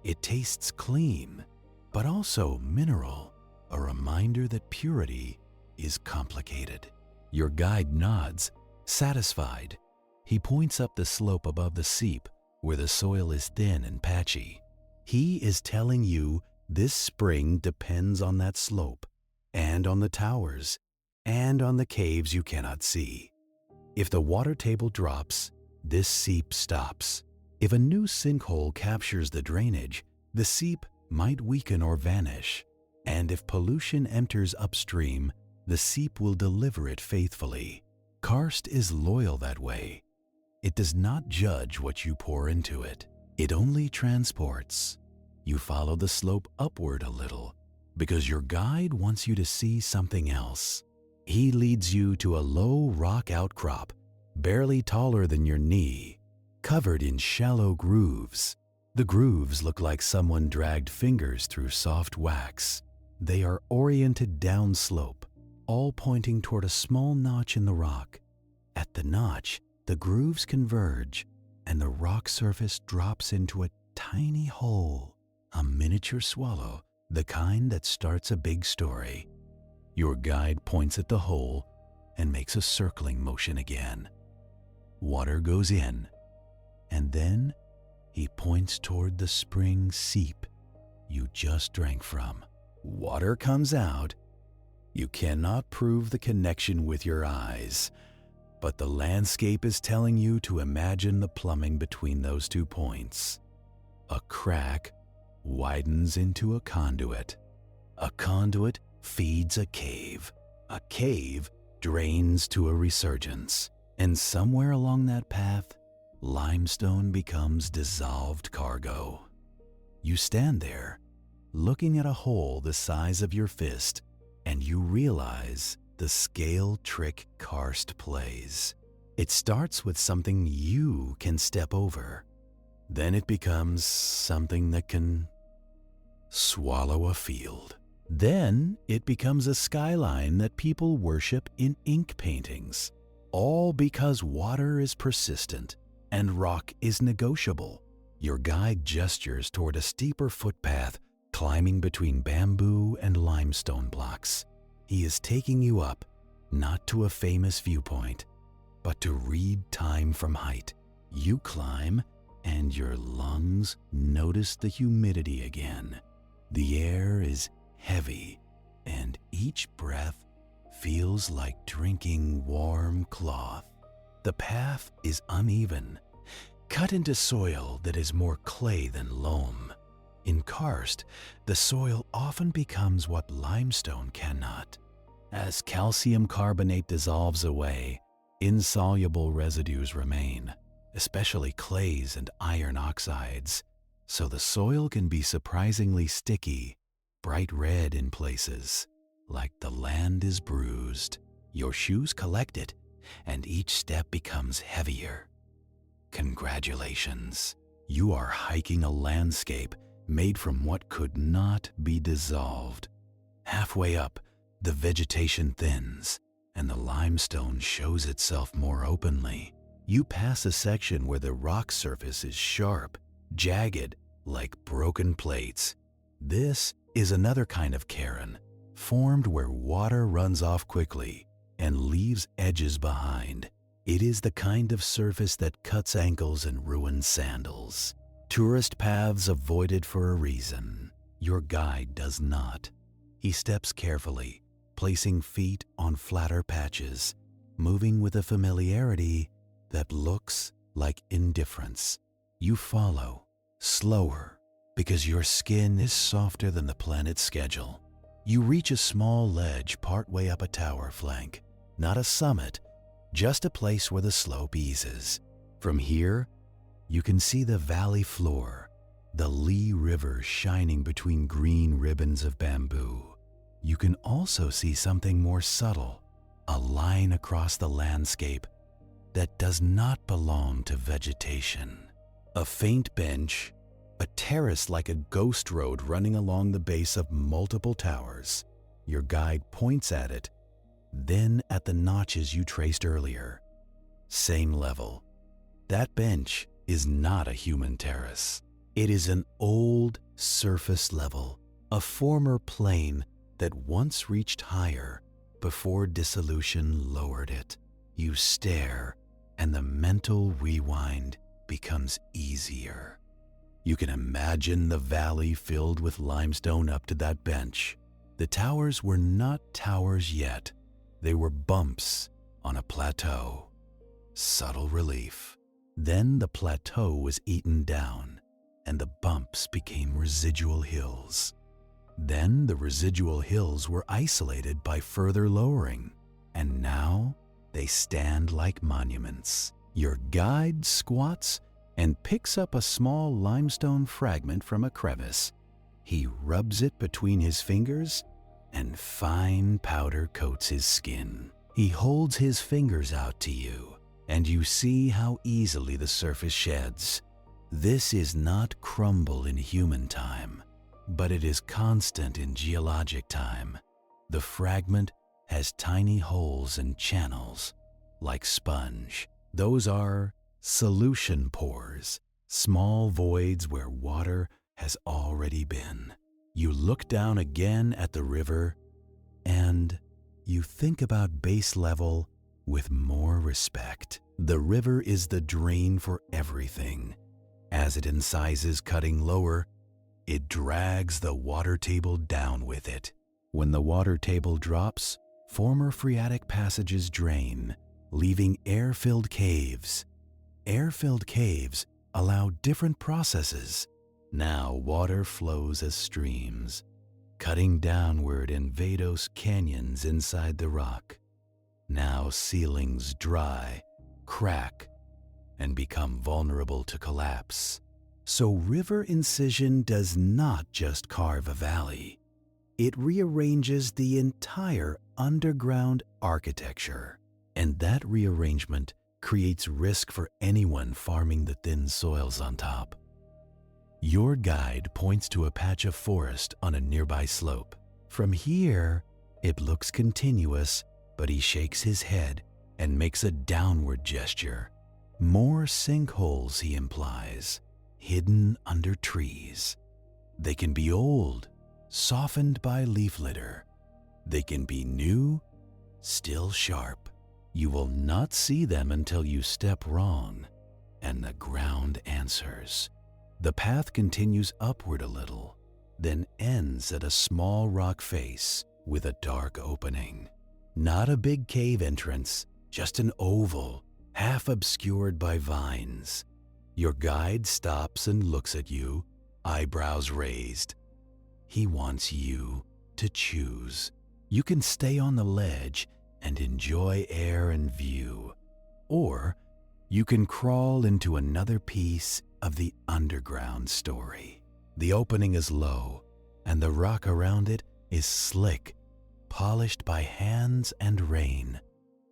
It tastes clean, but also mineral, a reminder that purity is complicated. Your guide nods, satisfied. He points up the slope above the seep, where the soil is thin and patchy. He is telling you this spring depends on that slope, and on the towers, and on the caves you cannot see. If the water table drops, this seep stops. If a new sinkhole captures the drainage, the seep might weaken or vanish. And if pollution enters upstream, the seep will deliver it faithfully. Karst is loyal that way. It does not judge what you pour into it. It only transports. You follow the slope upward a little, because your guide wants you to see something else. He leads you to a low rock outcrop, barely taller than your knee, covered in shallow grooves. The grooves look like someone dragged fingers through soft wax. They are oriented downslope, all pointing toward a small notch in the rock. At the notch, the grooves converge, and the rock surface drops into a tiny hole, a miniature swallow, the kind that starts a big story. Your guide points at the hole and makes a circling motion again. Water goes in, and then he points toward the spring seep you just drank from. Water comes out. You cannot prove the connection with your eyes, but the landscape is telling you to imagine the plumbing between those 2 points. A crack widens into a conduit. A conduit feeds a cave. A cave drains to a resurgence. And somewhere along that path, limestone becomes dissolved cargo. You stand there, looking at a hole the size of your fist, and you realize the scale trick Karst plays. It starts with something you can step over. Then it becomes something that can swallow a field. Then it becomes a skyline that people worship in ink paintings. All because water is persistent and rock is negotiable. Your guide gestures toward a steeper footpath climbing between bamboo and limestone blocks. He is taking you up, not to a famous viewpoint, but to read time from height. You climb, and your lungs notice the humidity again. The air is heavy, and each breath feels like drinking warm cloth. The path is uneven, cut into soil that is more clay than loam. In karst, the soil often becomes what limestone cannot. As calcium carbonate dissolves away, insoluble residues remain, especially clays and iron oxides, so the soil can be surprisingly sticky, bright red in places, like the land is bruised. Your shoes collect it, and each step becomes heavier. Congratulations, you are hiking a landscape made from what could not be dissolved. Halfway up, the vegetation thins, and the limestone shows itself more openly. You pass a section where the rock surface is sharp, jagged, like broken plates. This is another kind of cairn, formed where water runs off quickly and leaves edges behind. It is the kind of surface that cuts ankles and ruins sandals. Tourist paths avoided for a reason. Your guide does not. He steps carefully, placing feet on flatter patches, moving with a familiarity that looks like indifference. You follow, slower, because your skin is softer than the planet's schedule. You reach a small ledge partway up a tower flank, not a summit, just a place where the slope eases. From here, you can see the valley floor, the Lee River shining between green ribbons of bamboo. You can also see something more subtle, a line across the landscape that does not belong to vegetation. A faint bench, a terrace like a ghost road running along the base of multiple towers. Your guide points at it, then at the notches you traced earlier. same level. That bench is not a human terrace. It is an old surface level, a former plane that once reached higher before dissolution lowered it. You stare, and the mental rewind becomes easier. You can imagine the valley filled with limestone up to that bench. The towers were not towers yet. They were bumps on a plateau. Subtle relief. Then the plateau was eaten down, and the bumps became residual hills. Then the residual hills were isolated by further lowering, and now they stand like monuments. Your guide squats and picks up a small limestone fragment from a crevice. He rubs it between his fingers, and fine powder coats his skin. He holds his fingers out to you, and you see how easily the surface sheds. This is not crumble in human time, but it is constant in geologic time. The fragment has tiny holes and channels, like sponge. Those are solution pores, small voids where water has already been. You look down again at the river, and you think about base level with more respect. The river is the drain for everything. As it incisors cutting lower, it drags the water table down with it. When the water table drops, former phreatic passages drain, leaving air-filled caves. Air-filled caves allow different processes. Now water flows as streams, cutting downward in Vados canyons inside the rock. Now ceilings dry, crack, and become vulnerable to collapse. So river incision does not just carve a valley. It rearranges the entire underground architecture. And that rearrangement creates risk for anyone farming the thin soils on top. Your guide points to a patch of forest on a nearby slope. From here, it looks continuous, but he shakes his head and makes a downward gesture. More sinkholes, he implies, hidden under trees. They can be old, softened by leaf litter. They can be new, still sharp. You will not see them until you step wrong, and the ground answers. The path continues upward a little, then ends at a small rock face with a dark opening. Not a big cave entrance, just an oval, half obscured by vines. Your guide stops and looks at you, eyebrows raised. He wants you to choose. You can stay on the ledge and enjoy air and view, or you can crawl into another piece of the underground story. The opening is low, and the rock around it is slick, polished by hands and rain.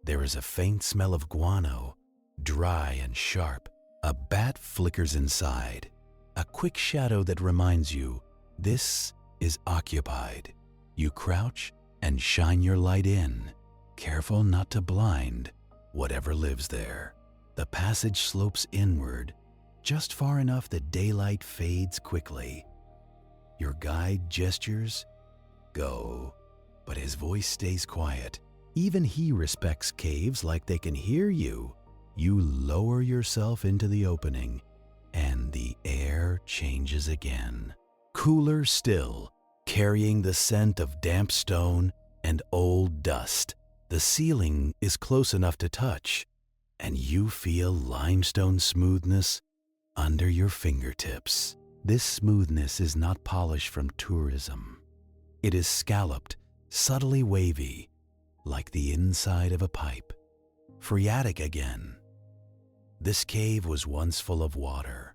There is a faint smell of guano, dry and sharp. A bat flickers inside, a quick shadow that reminds you this is occupied. You crouch and shine your light in, careful not to blind whatever lives there. The passage slopes inward, just far enough that daylight fades quickly. Your guide gestures, go, but his voice stays quiet. Even he respects caves like they can hear you. You lower yourself into the opening, and the air changes again. Cooler still, carrying the scent of damp stone and old dust. The ceiling is close enough to touch, and you feel limestone smoothness under your fingertips. This smoothness is not polish from tourism. It is scalloped, subtly wavy, like the inside of a pipe. Phreatic again. This cave was once full of water.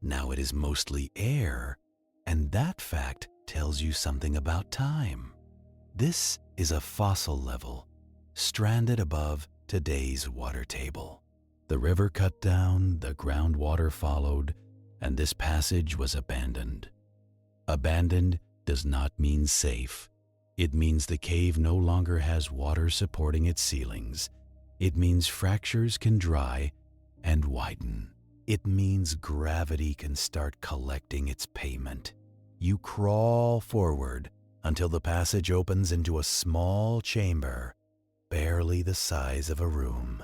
Now it is mostly air, and that fact tells you something about time. This is a fossil level, stranded above today's water table. The river cut down, the groundwater followed, and this passage was abandoned. Abandoned does not mean safe. It means the cave no longer has water supporting its ceilings. It means fractures can dry and widen. It means gravity can start collecting its payment. You crawl forward until the passage opens into a small chamber, barely the size of a room.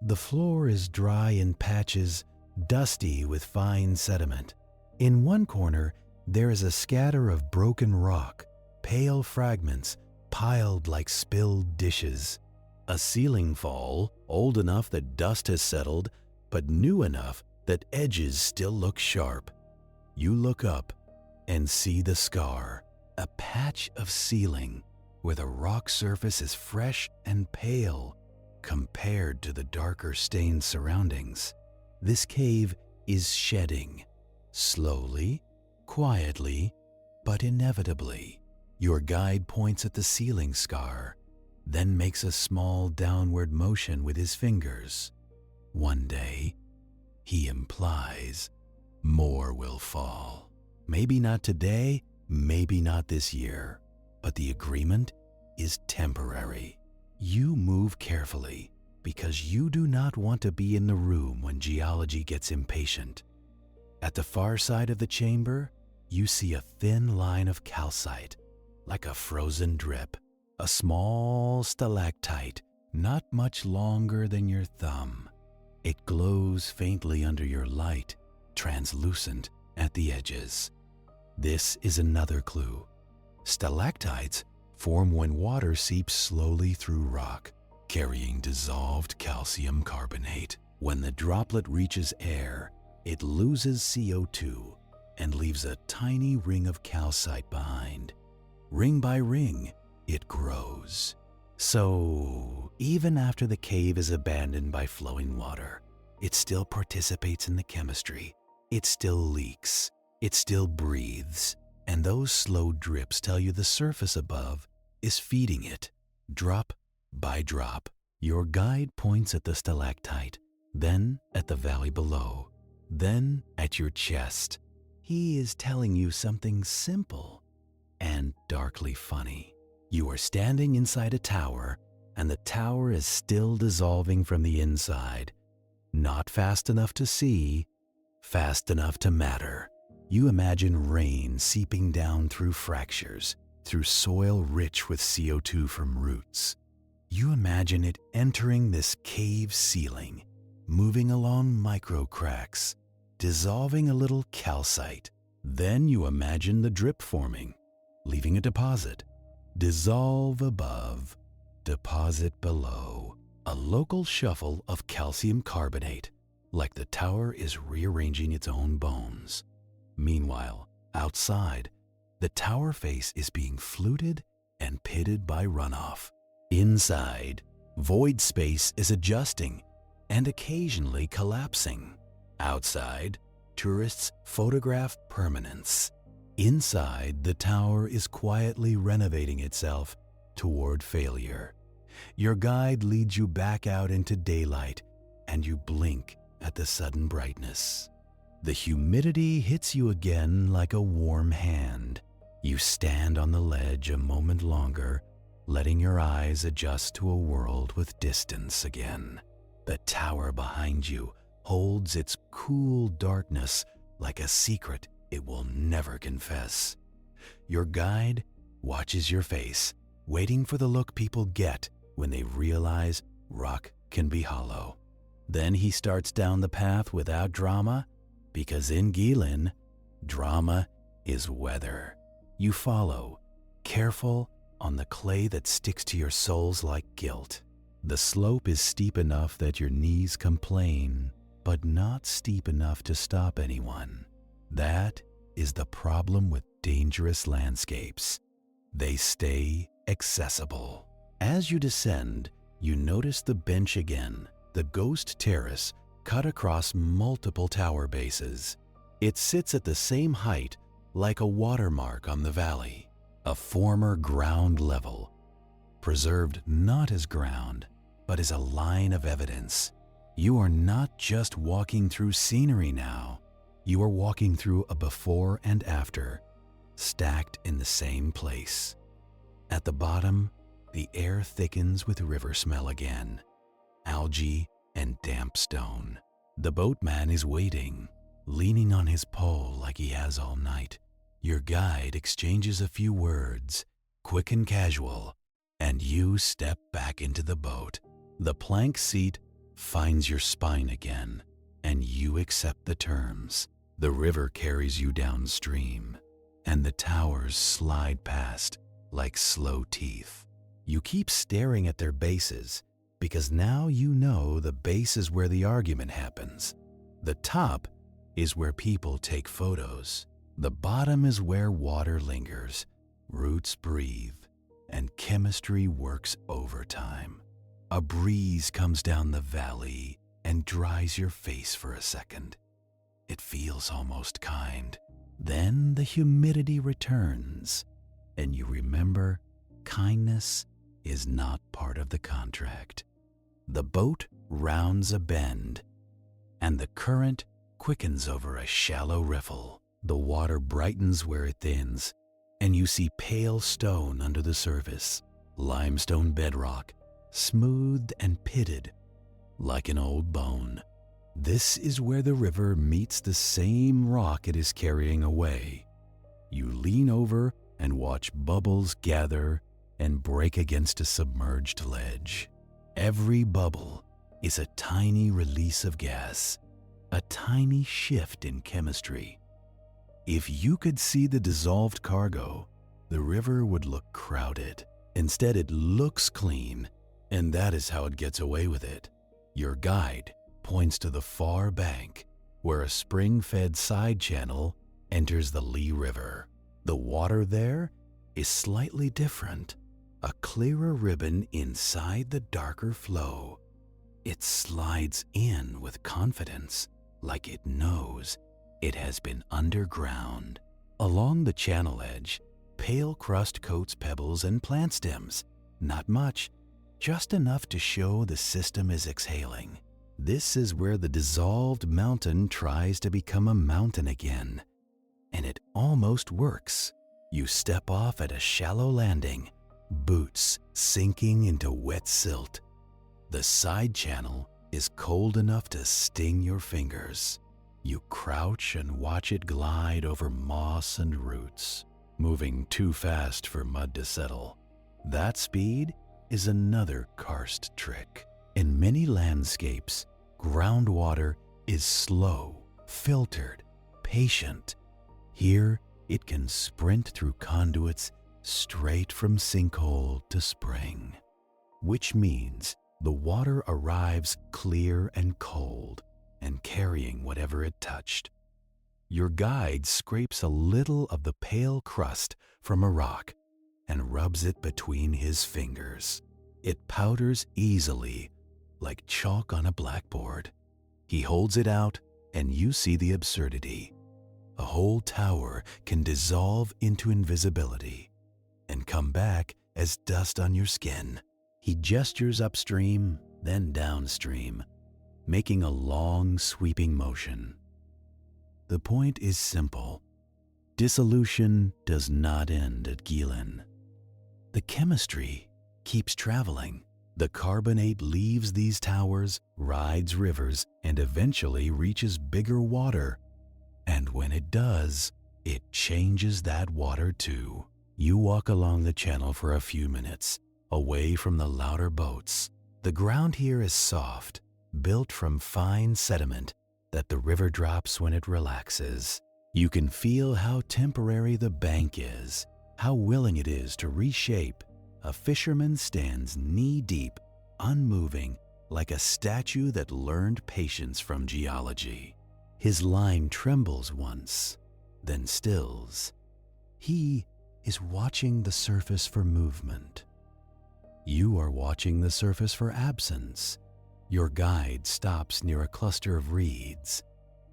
The floor is dry in patches, dusty with fine sediment. In one corner, there is a scatter of broken rock, pale fragments piled like spilled dishes. A ceiling fall, old enough that dust has settled, but new enough that edges still look sharp. You look up and see the scar, a patch of ceiling where the rock surface is fresh and pale compared to the darker stained surroundings. This cave is shedding, slowly, quietly, but inevitably. Your guide points at the ceiling scar, then makes a small downward motion with his fingers. One day, he implies, more will fall. Maybe not today, maybe not this year, but the agreement is temporary. You move carefully because you do not want to be in the room when geology gets impatient. At the far side of the chamber, you see a thin line of calcite, like a frozen drip, a small stalactite, not much longer than your thumb. It glows faintly under your light, translucent at the edges. This is another clue. Stalactites form when water seeps slowly through rock, carrying dissolved calcium carbonate. When the droplet reaches air, it loses CO2 and leaves a tiny ring of calcite behind. Ring by ring, it grows. So, even after the cave is abandoned by flowing water, it still participates in the chemistry. It still leaks. It still breathes. And those slow drips tell you the surface above is feeding it, drop by drop. Your guide points at the stalactite, then at the valley below, then at your chest. He is telling you something simple and darkly funny. You are standing inside a tower, and the tower is still dissolving from the inside. Not fast enough to see, fast enough to matter. You imagine rain seeping down through fractures, through soil rich with CO2 from roots. You imagine it entering this cave ceiling, moving along micro cracks, dissolving a little calcite. Then you imagine the drip forming, leaving a deposit. Dissolve above, deposit below. A local shuffle of calcium carbonate, like the tower is rearranging its own bones. Meanwhile, outside, the tower face is being fluted and pitted by runoff. Inside, void space is adjusting and occasionally collapsing. Outside, tourists photograph permanence. Inside, the tower is quietly renovating itself toward failure. Your guide leads you back out into daylight, and you blink at the sudden brightness. The humidity hits you again like a warm hand. You stand on the ledge a moment longer, letting your eyes adjust to a world with distance again. The tower behind you holds its cool darkness like a secret it will never confess. Your guide watches your face, waiting for the look people get when they realize rock can be hollow. Then he starts down the path without drama, because in Guilin, drama is weather. You follow, careful on the clay that sticks to your soles like guilt. The slope is steep enough that your knees complain, but not steep enough to stop anyone. That is the problem with dangerous landscapes. They stay accessible. As you descend, you notice the bench again, the ghost terrace cut across multiple tower bases. It sits at the same height, like a watermark on the valley, a former ground level, preserved not as ground, but as a line of evidence. You are not just walking through scenery now. You are walking through a before and after, stacked in the same place. At the bottom, the air thickens with river smell again. algae and damp stone. The boatman is waiting, leaning on his pole like he has all night. Your guide exchanges a few words, quick and casual, and you step back into the boat. The plank seat finds your spine again, and you accept the terms. The river carries you downstream, and the towers slide past like slow teeth. You keep staring at their bases, because now you know the base is where the argument happens. The top is where people take photos. The bottom is where water lingers, roots breathe, and chemistry works overtime. A breeze comes down the valley and dries your face for a second. It feels almost kind. Then the humidity returns, and you remember kindness is not part of the contract. The boat rounds a bend, and the current quickens over a shallow riffle. The water brightens where it thins, and you see pale stone under the surface, limestone bedrock, smoothed and pitted like an old bone. This is where the river meets the same rock it is carrying away. You lean over and watch bubbles gather and break against a submerged ledge. Every bubble is a tiny release of gas, a tiny shift in chemistry. If you could see the dissolved cargo, the river would look crowded. Instead, it looks clean, and that is how it gets away with it. Your guide points to the far bank, where a spring-fed side channel enters the Lee River. The water there is slightly different, a clearer ribbon inside the darker flow. It slides in with confidence, like it knows it has been underground. Along the channel edge, pale crust coats pebbles and plant stems. Not much, just enough to show the system is exhaling. This is where the dissolved mountain tries to become a mountain again, and it almost works. You step off at a shallow landing, boots sinking into wet silt. The side channel is cold enough to sting your fingers. You crouch and watch it glide over moss and roots, moving too fast for mud to settle. That speed is another karst trick. In many landscapes, groundwater is slow, filtered, patient. Here, it can sprint through conduits straight from sinkhole to spring, which means the water arrives clear and cold and carrying whatever it touched. Your guide scrapes a little of the pale crust from a rock and rubs it between his fingers. It powders easily, like chalk on a blackboard. He holds it out, and you see the absurdity. A whole tower can dissolve into invisibility and come back as dust on your skin. He gestures upstream, then downstream, making a long, sweeping motion. The point is simple. Dissolution does not end at Guilin. The chemistry keeps traveling. The carbonate leaves these towers, rides rivers, and eventually reaches bigger water. And when it does, it changes that water too. You walk along the channel for a few minutes, away from the louder boats. The ground here is soft, built from fine sediment that the river drops when it relaxes. You can feel how temporary the bank is, how willing it is to reshape. A fisherman stands knee-deep, unmoving, like a statue that learned patience from geology. His line trembles once, then stills. He is watching the surface for movement. You are watching the surface for absence. Your guide stops near a cluster of reeds,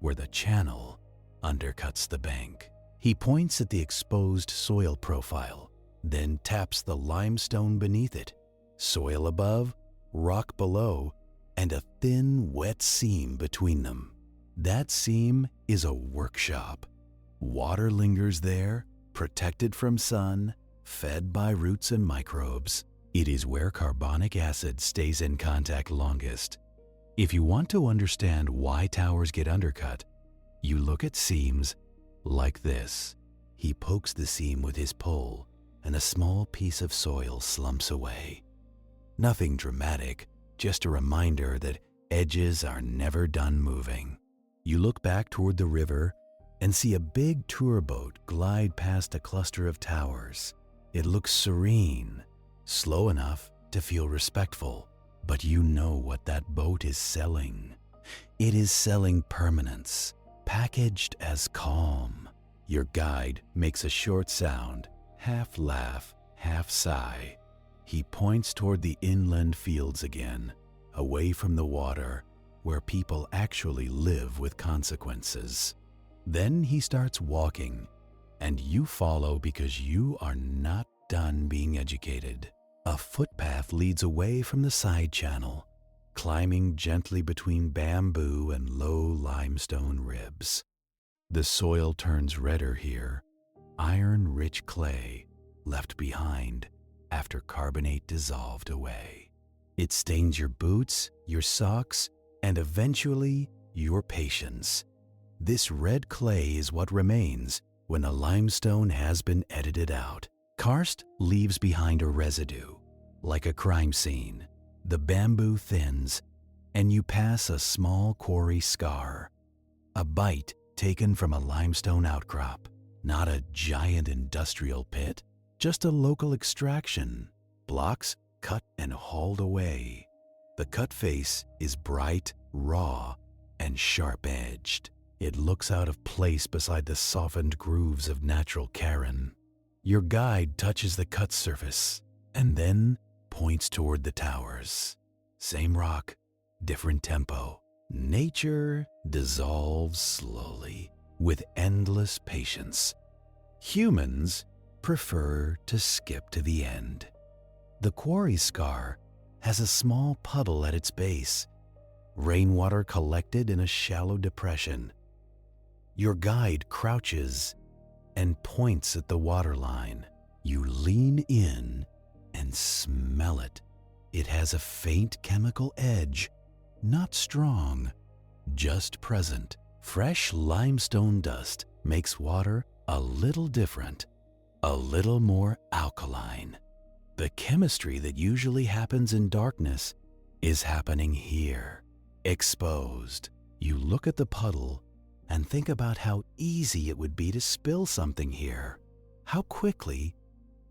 where the channel undercuts the bank. He points at the exposed soil profile, then taps the limestone beneath it. Soil above, rock below, and a thin, wet seam between them. That seam is a workshop. Water lingers there, protected from sun, fed by roots and microbes. It is where carbonic acid stays in contact longest. If you want to understand why towers get undercut, you look at seams like this. He pokes the seam with his pole, and a small piece of soil slumps away. Nothing dramatic, just a reminder that edges are never done moving. You look back toward the river and see a big tour boat glide past a cluster of towers. It looks serene, slow enough to feel respectful, but you know what that boat is selling. It is selling permanence, packaged as calm. Your guide makes a short sound, half laugh, half sigh. He points toward the inland fields again, away from the water, where people actually live with consequences. Then he starts walking, and you follow because you are not done being educated. A footpath leads away from the side channel, climbing gently between bamboo and low limestone ribs. The soil turns redder here, iron-rich clay left behind after carbonate dissolved away. It stains your boots, your socks, and eventually your patience. This red clay is what remains when the limestone has been edited out. Karst leaves behind a residue, like a crime scene. The bamboo thins, and you pass a small quarry scar, a bite taken from a limestone outcrop, not a giant industrial pit, just a local extraction, blocks cut and hauled away. The cut face is bright, raw, and sharp-edged. It looks out of place beside the softened grooves of natural cairn. Your guide touches the cut surface and then points toward the towers. Same rock, different tempo. Nature dissolves slowly, with endless patience. Humans prefer to skip to the end. The quarry scar has a small puddle at its base, rainwater collected in a shallow depression. Your guide crouches and points at the waterline. You lean in and smell it. It has a faint chemical edge, not strong, just present. Fresh limestone dust makes water a little different, a little more alkaline. The chemistry that usually happens in darkness is happening here, exposed. You look at the puddle and think about how easy it would be to spill something here, how quickly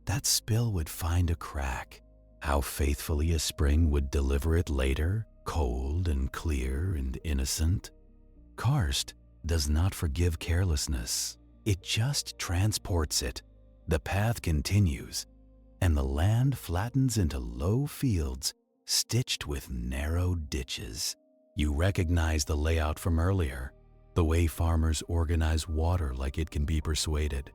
that spill would find a crack, how faithfully a spring would deliver it later, cold and clear and innocent. Karst does not forgive carelessness. It just transports it. The path continues, and the land flattens into low fields stitched with narrow ditches. You recognize the layout from earlier, the way farmers organize water like it can be persuaded.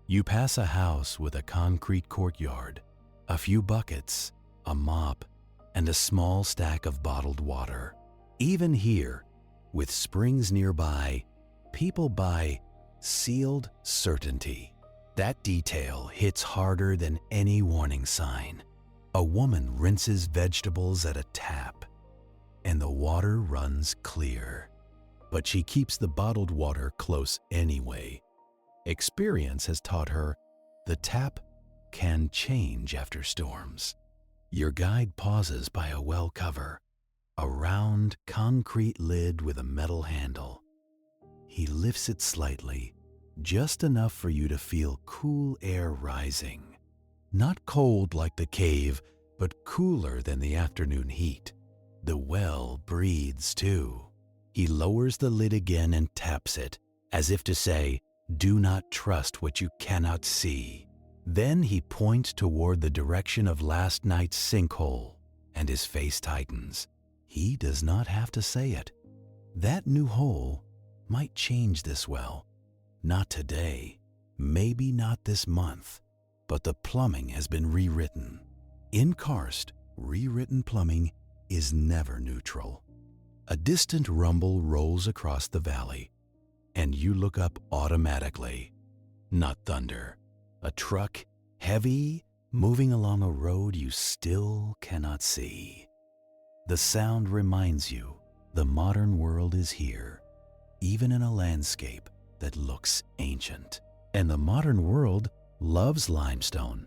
You pass a house with a concrete courtyard, a few buckets, a mop, and a small stack of bottled water. Even here, with springs nearby, people buy sealed certainty. That detail hits harder than any warning sign. A woman rinses vegetables at a tap, and the water runs clear. But she keeps the bottled water close anyway. Experience has taught her the tap can change after storms. Your guide pauses by a well cover, a round concrete lid with a metal handle. He lifts it slightly, just enough for you to feel cool air rising. Not cold like the cave, but cooler than the afternoon heat. The well breathes too. He lowers the lid again and taps it, as if to say, "Do not trust what you cannot see." Then he points toward the direction of last night's sinkhole, and his face tightens. He does not have to say it. That new hole might change this well. Not today, maybe not this month, but the plumbing has been rewritten. In Karst, rewritten plumbing is never neutral. A distant rumble rolls across the valley, and you look up automatically. Not thunder. A truck, heavy moving along a road you still cannot see. The sound reminds you the modern world is here, even in a landscape that looks ancient. And the modern world loves limestone.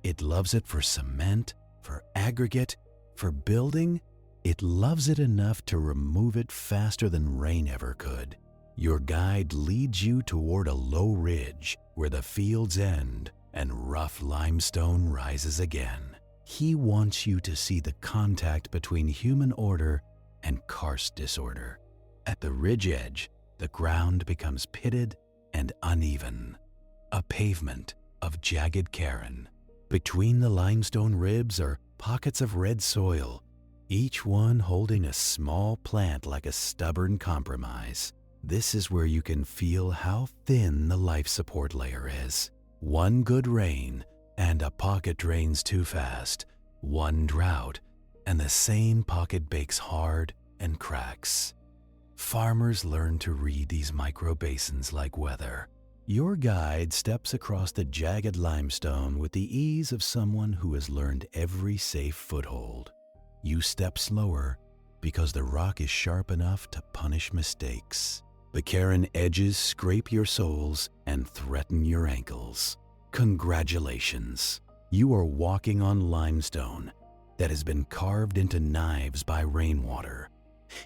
It loves it for cement, for aggregate, for building. It loves it enough to remove it faster than rain ever could. Your guide leads you toward a low ridge where the fields end and rough limestone rises again. He wants you to see the contact between human order and karst disorder. At the ridge edge, the ground becomes pitted and uneven, a pavement of jagged cairn. Between the limestone ribs are pockets of red soil, each one holding a small plant like a stubborn compromise. This is where you can feel how thin the life support layer is. One good rain and a pocket drains too fast. One drought and the same pocket bakes hard and cracks. Farmers learn to read these micro basins like weather. Your guide steps across the jagged limestone with the ease of someone who has learned every safe foothold. You step slower because the rock is sharp enough to punish mistakes. The cairn edges scrape your soles and threaten your ankles. Congratulations! You are walking on limestone that has been carved into knives by rainwater.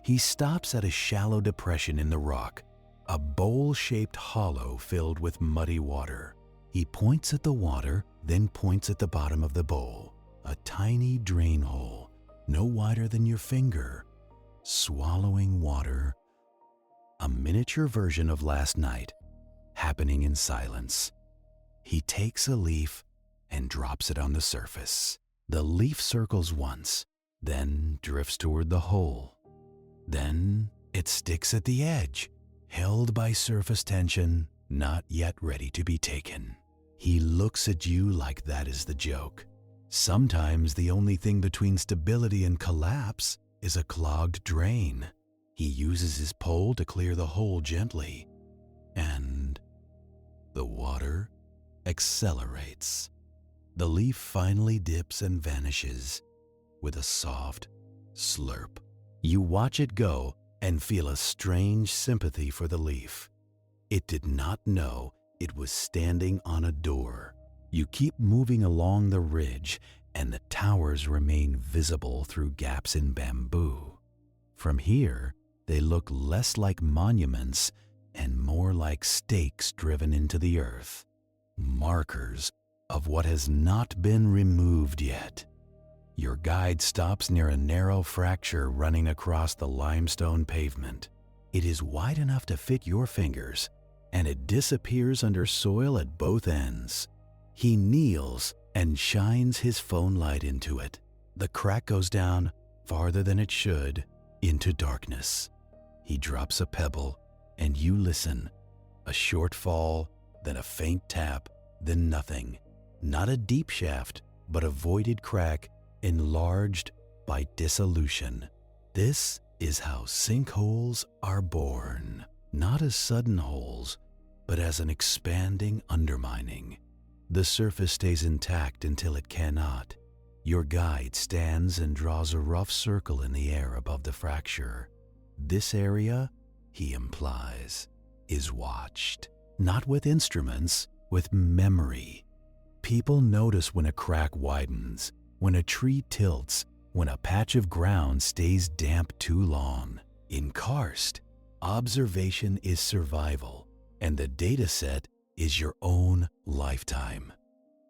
He stops at a shallow depression in the rock, a bowl-shaped hollow filled with muddy water. He points at the water, then points at the bottom of the bowl, a tiny drain hole, no wider than your finger, swallowing water. A miniature version of last night, happening in silence. He takes a leaf and drops it on the surface. The leaf circles once, then drifts toward the hole. Then it sticks at the edge, held by surface tension, not yet ready to be taken. He looks at you like that is the joke. Sometimes the only thing between stability and collapse is a clogged drain. He uses his pole to clear the hole gently, and the water accelerates. The leaf finally dips and vanishes with a soft slurp. You watch it go and feel a strange sympathy for the leaf. It did not know it was standing on a door. You keep moving along the ridge, and the towers remain visible through gaps in bamboo. From here, they look less like monuments and more like stakes driven into the earth, markers of what has not been removed yet. Your guide stops near a narrow fracture running across the limestone pavement. It is wide enough to fit your fingers, and it disappears under soil at both ends. He kneels and shines his phone light into it. The crack goes down farther than it should into darkness. He drops a pebble, and you listen. A short fall, then a faint tap, then nothing. Not a deep shaft, but a voided crack enlarged by dissolution. This is how sinkholes are born, not as sudden holes, but as an expanding undermining. The surface stays intact until it cannot. Your guide stands and draws a rough circle in the air above the fracture. This area, he implies, is watched, not with instruments, with memory. People notice when a crack widens, when a tree tilts, when a patch of ground stays damp too long. In karst, observation is survival, and the data set is your own lifetime.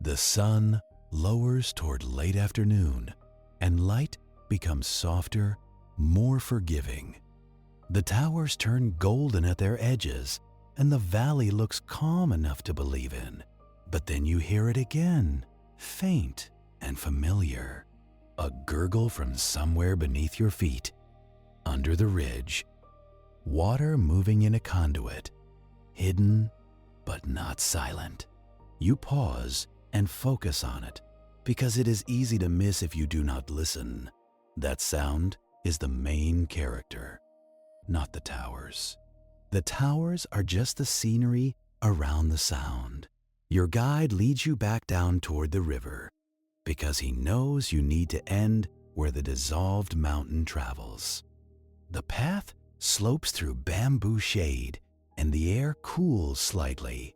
The sun lowers toward late afternoon, and light becomes softer, more forgiving. The towers turn golden at their edges, and the valley looks calm enough to believe in. But then you hear it again, faint and familiar, a gurgle from somewhere beneath your feet. Under the ridge, water moving in a conduit, hidden but not silent. You pause and focus on it, because it is easy to miss if you do not listen. That sound is the main character, not the towers. The towers are just the scenery around the sound. Your guide leads you back down toward the river. because he knows you need to end where the dissolved mountain travels. The path slopes through bamboo shade and the air cools slightly.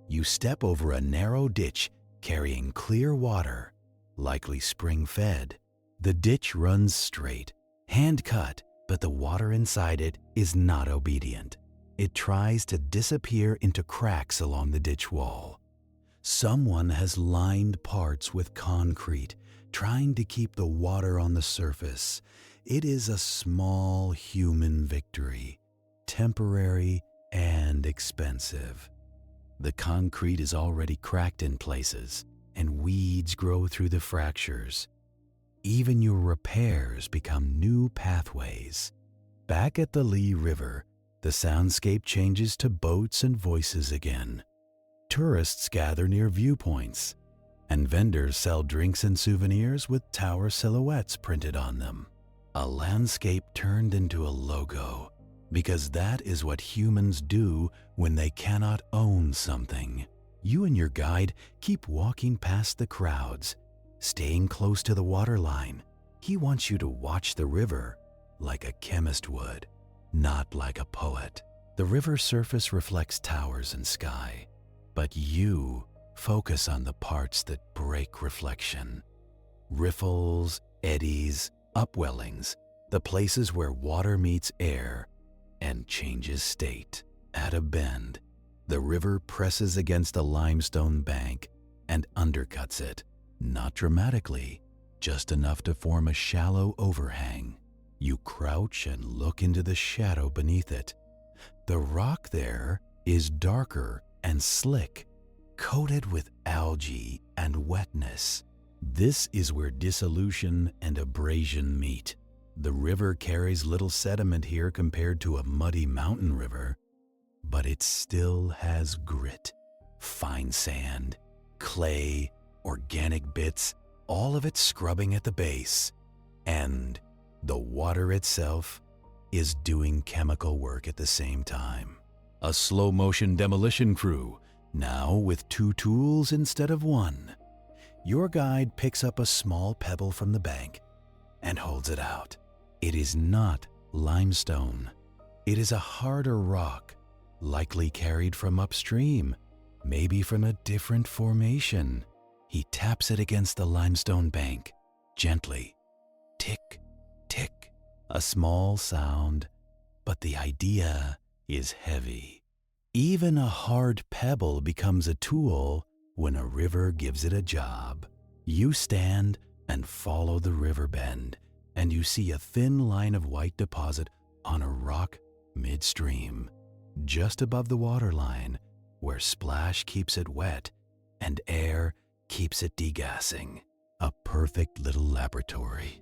You step over a narrow ditch carrying clear water, likely spring-fed. The ditch runs straight, hand-cut, but the water inside it is not obedient. It tries to disappear into cracks along the ditch wall. Someone has lined parts with concrete, trying to keep the water on the surface. It is a small human victory, temporary and expensive. The concrete is already cracked in places, and weeds grow through the fractures. Even your repairs become new pathways. Back at the Lee River, the soundscape changes to boats and voices again. Tourists gather near viewpoints, and vendors sell drinks and souvenirs with tower silhouettes printed on them. A landscape turned into a logo, because that is what humans do when they cannot own something. You and your guide keep walking past the crowds, staying close to the waterline. He wants you to watch the river like a chemist would, not like a poet. The river surface reflects towers and sky, but you focus on the parts that break reflection. Riffles, eddies, upwellings, the places where water meets air and changes state. At a bend, the river presses against a limestone bank and undercuts it, not dramatically, just enough to form a shallow overhang. You crouch and look into the shadow beneath it. The rock there is darker and slick, coated with algae and wetness. This is where dissolution and abrasion meet. The river carries little sediment here compared to a muddy mountain river, but it still has grit, fine sand, clay, organic bits, all of it scrubbing at the base. And the water itself is doing chemical work at the same time. A slow-motion demolition crew, now with 2 tools instead of 1. Your guide picks up a small pebble from the bank and holds it out. It is not limestone. It is a harder rock, likely carried from upstream, maybe from a different formation. He taps it against the limestone bank, gently. Tick, tick, a small sound, but the idea is heavy. Even a hard pebble becomes a tool when a river gives it a job. You stand and follow the river bend, and you see a thin line of white deposit on a rock midstream, just above the waterline, where splash keeps it wet and air keeps it degassing. A perfect little laboratory.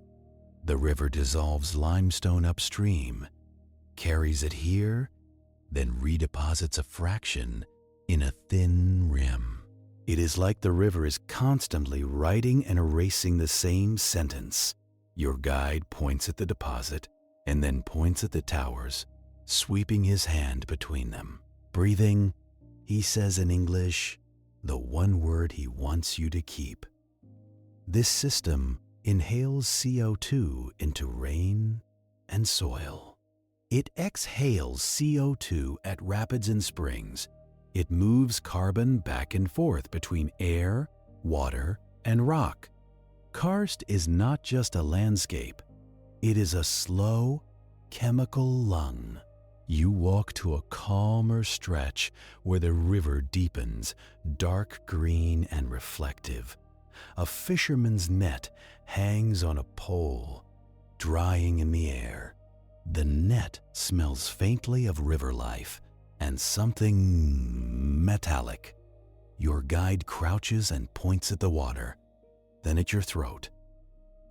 The river dissolves limestone upstream, carries it here, then redeposits a fraction in a thin rim. It is like the river is constantly writing and erasing the same sentence. Your guide points at the deposit and then points at the towers, sweeping his hand between them. Breathing, he says in English, the one word he wants you to keep. This system inhales CO2 into rain and soil. It exhales CO2 at rapids and springs. It moves carbon back and forth between air, water, and rock. Karst is not just a landscape. It is a slow, chemical lung. You walk to a calmer stretch where the river deepens, dark green and reflective. A fisherman's net hangs on a pole, drying in the air. The net smells faintly of river life and something metallic. Your guide crouches and points at the water, then at your throat.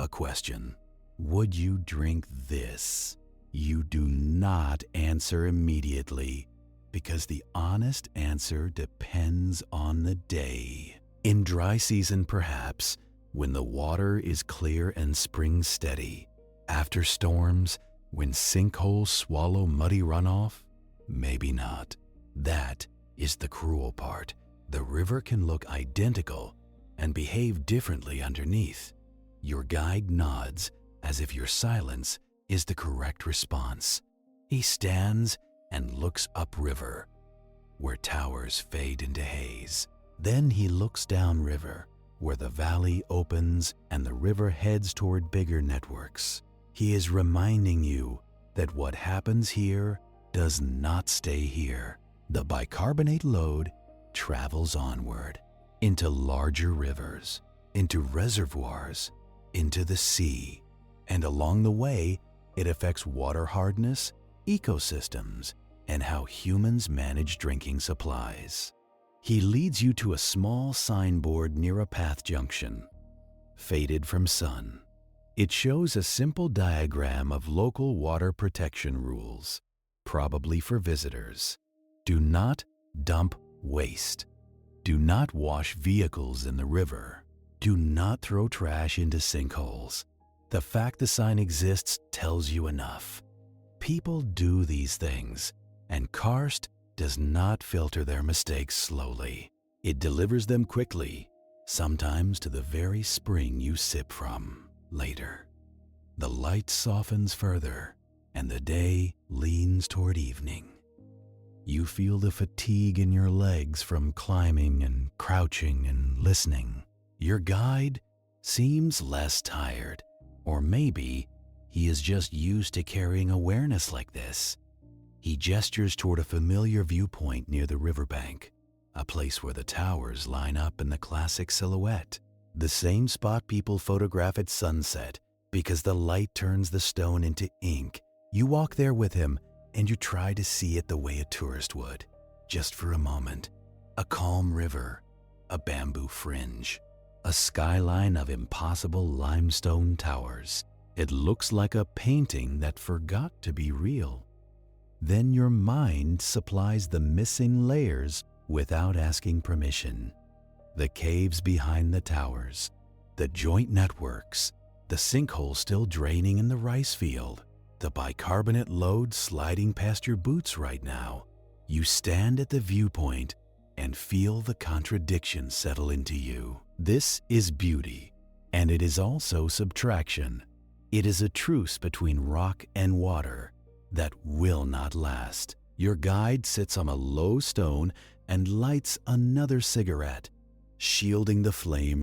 A question. Would you drink this? You do not answer immediately, because the honest answer depends on the day. In dry season, perhaps, when the water is clear and spring steady. After storms, when sinkholes swallow muddy runoff, maybe not. That is the cruel part. The river can look identical, and behave differently underneath. Your guide nods as if your silence is the correct response. He stands and looks upriver, where towers fade into haze. Then he looks downriver, where the valley opens and the river heads toward bigger networks. He is reminding you that what happens here does not stay here. The bicarbonate load travels onward, into larger rivers, into reservoirs, into the sea, and along the way, it affects water hardness, ecosystems, and how humans manage drinking supplies. He leads you to a small signboard near a path junction, faded from sun. It shows a simple diagram of local water protection rules, probably for visitors. Do not dump waste. Do not wash vehicles in the river. Do not throw trash into sinkholes. The fact the sign exists tells you enough. People do these things, and Karst does not filter their mistakes slowly. It delivers them quickly, sometimes to the very spring you sip from later. The light softens further, and the day leans toward evening. You feel the fatigue in your legs from climbing and crouching and listening. Your guide seems less tired, or maybe he is just used to carrying awareness like this. He gestures toward a familiar viewpoint near the riverbank, a place where the towers line up in the classic silhouette. The same spot people photograph at sunset because the light turns the stone into ink. You walk there with him and you try to see it the way a tourist would, just for a moment. A calm river, a bamboo fringe, a skyline of impossible limestone towers. It looks like a painting that forgot to be real. Then your mind supplies the missing layers without asking permission. The caves behind the towers, the joint networks, the sinkhole still draining in the rice field, the bicarbonate load sliding past your boots right now. You stand at the viewpoint and feel the contradiction settle into you. This is beauty, and it is also subtraction. It is a truce between rock and water that will not last. Your guide sits on a low stone and lights another cigarette, shielding the flame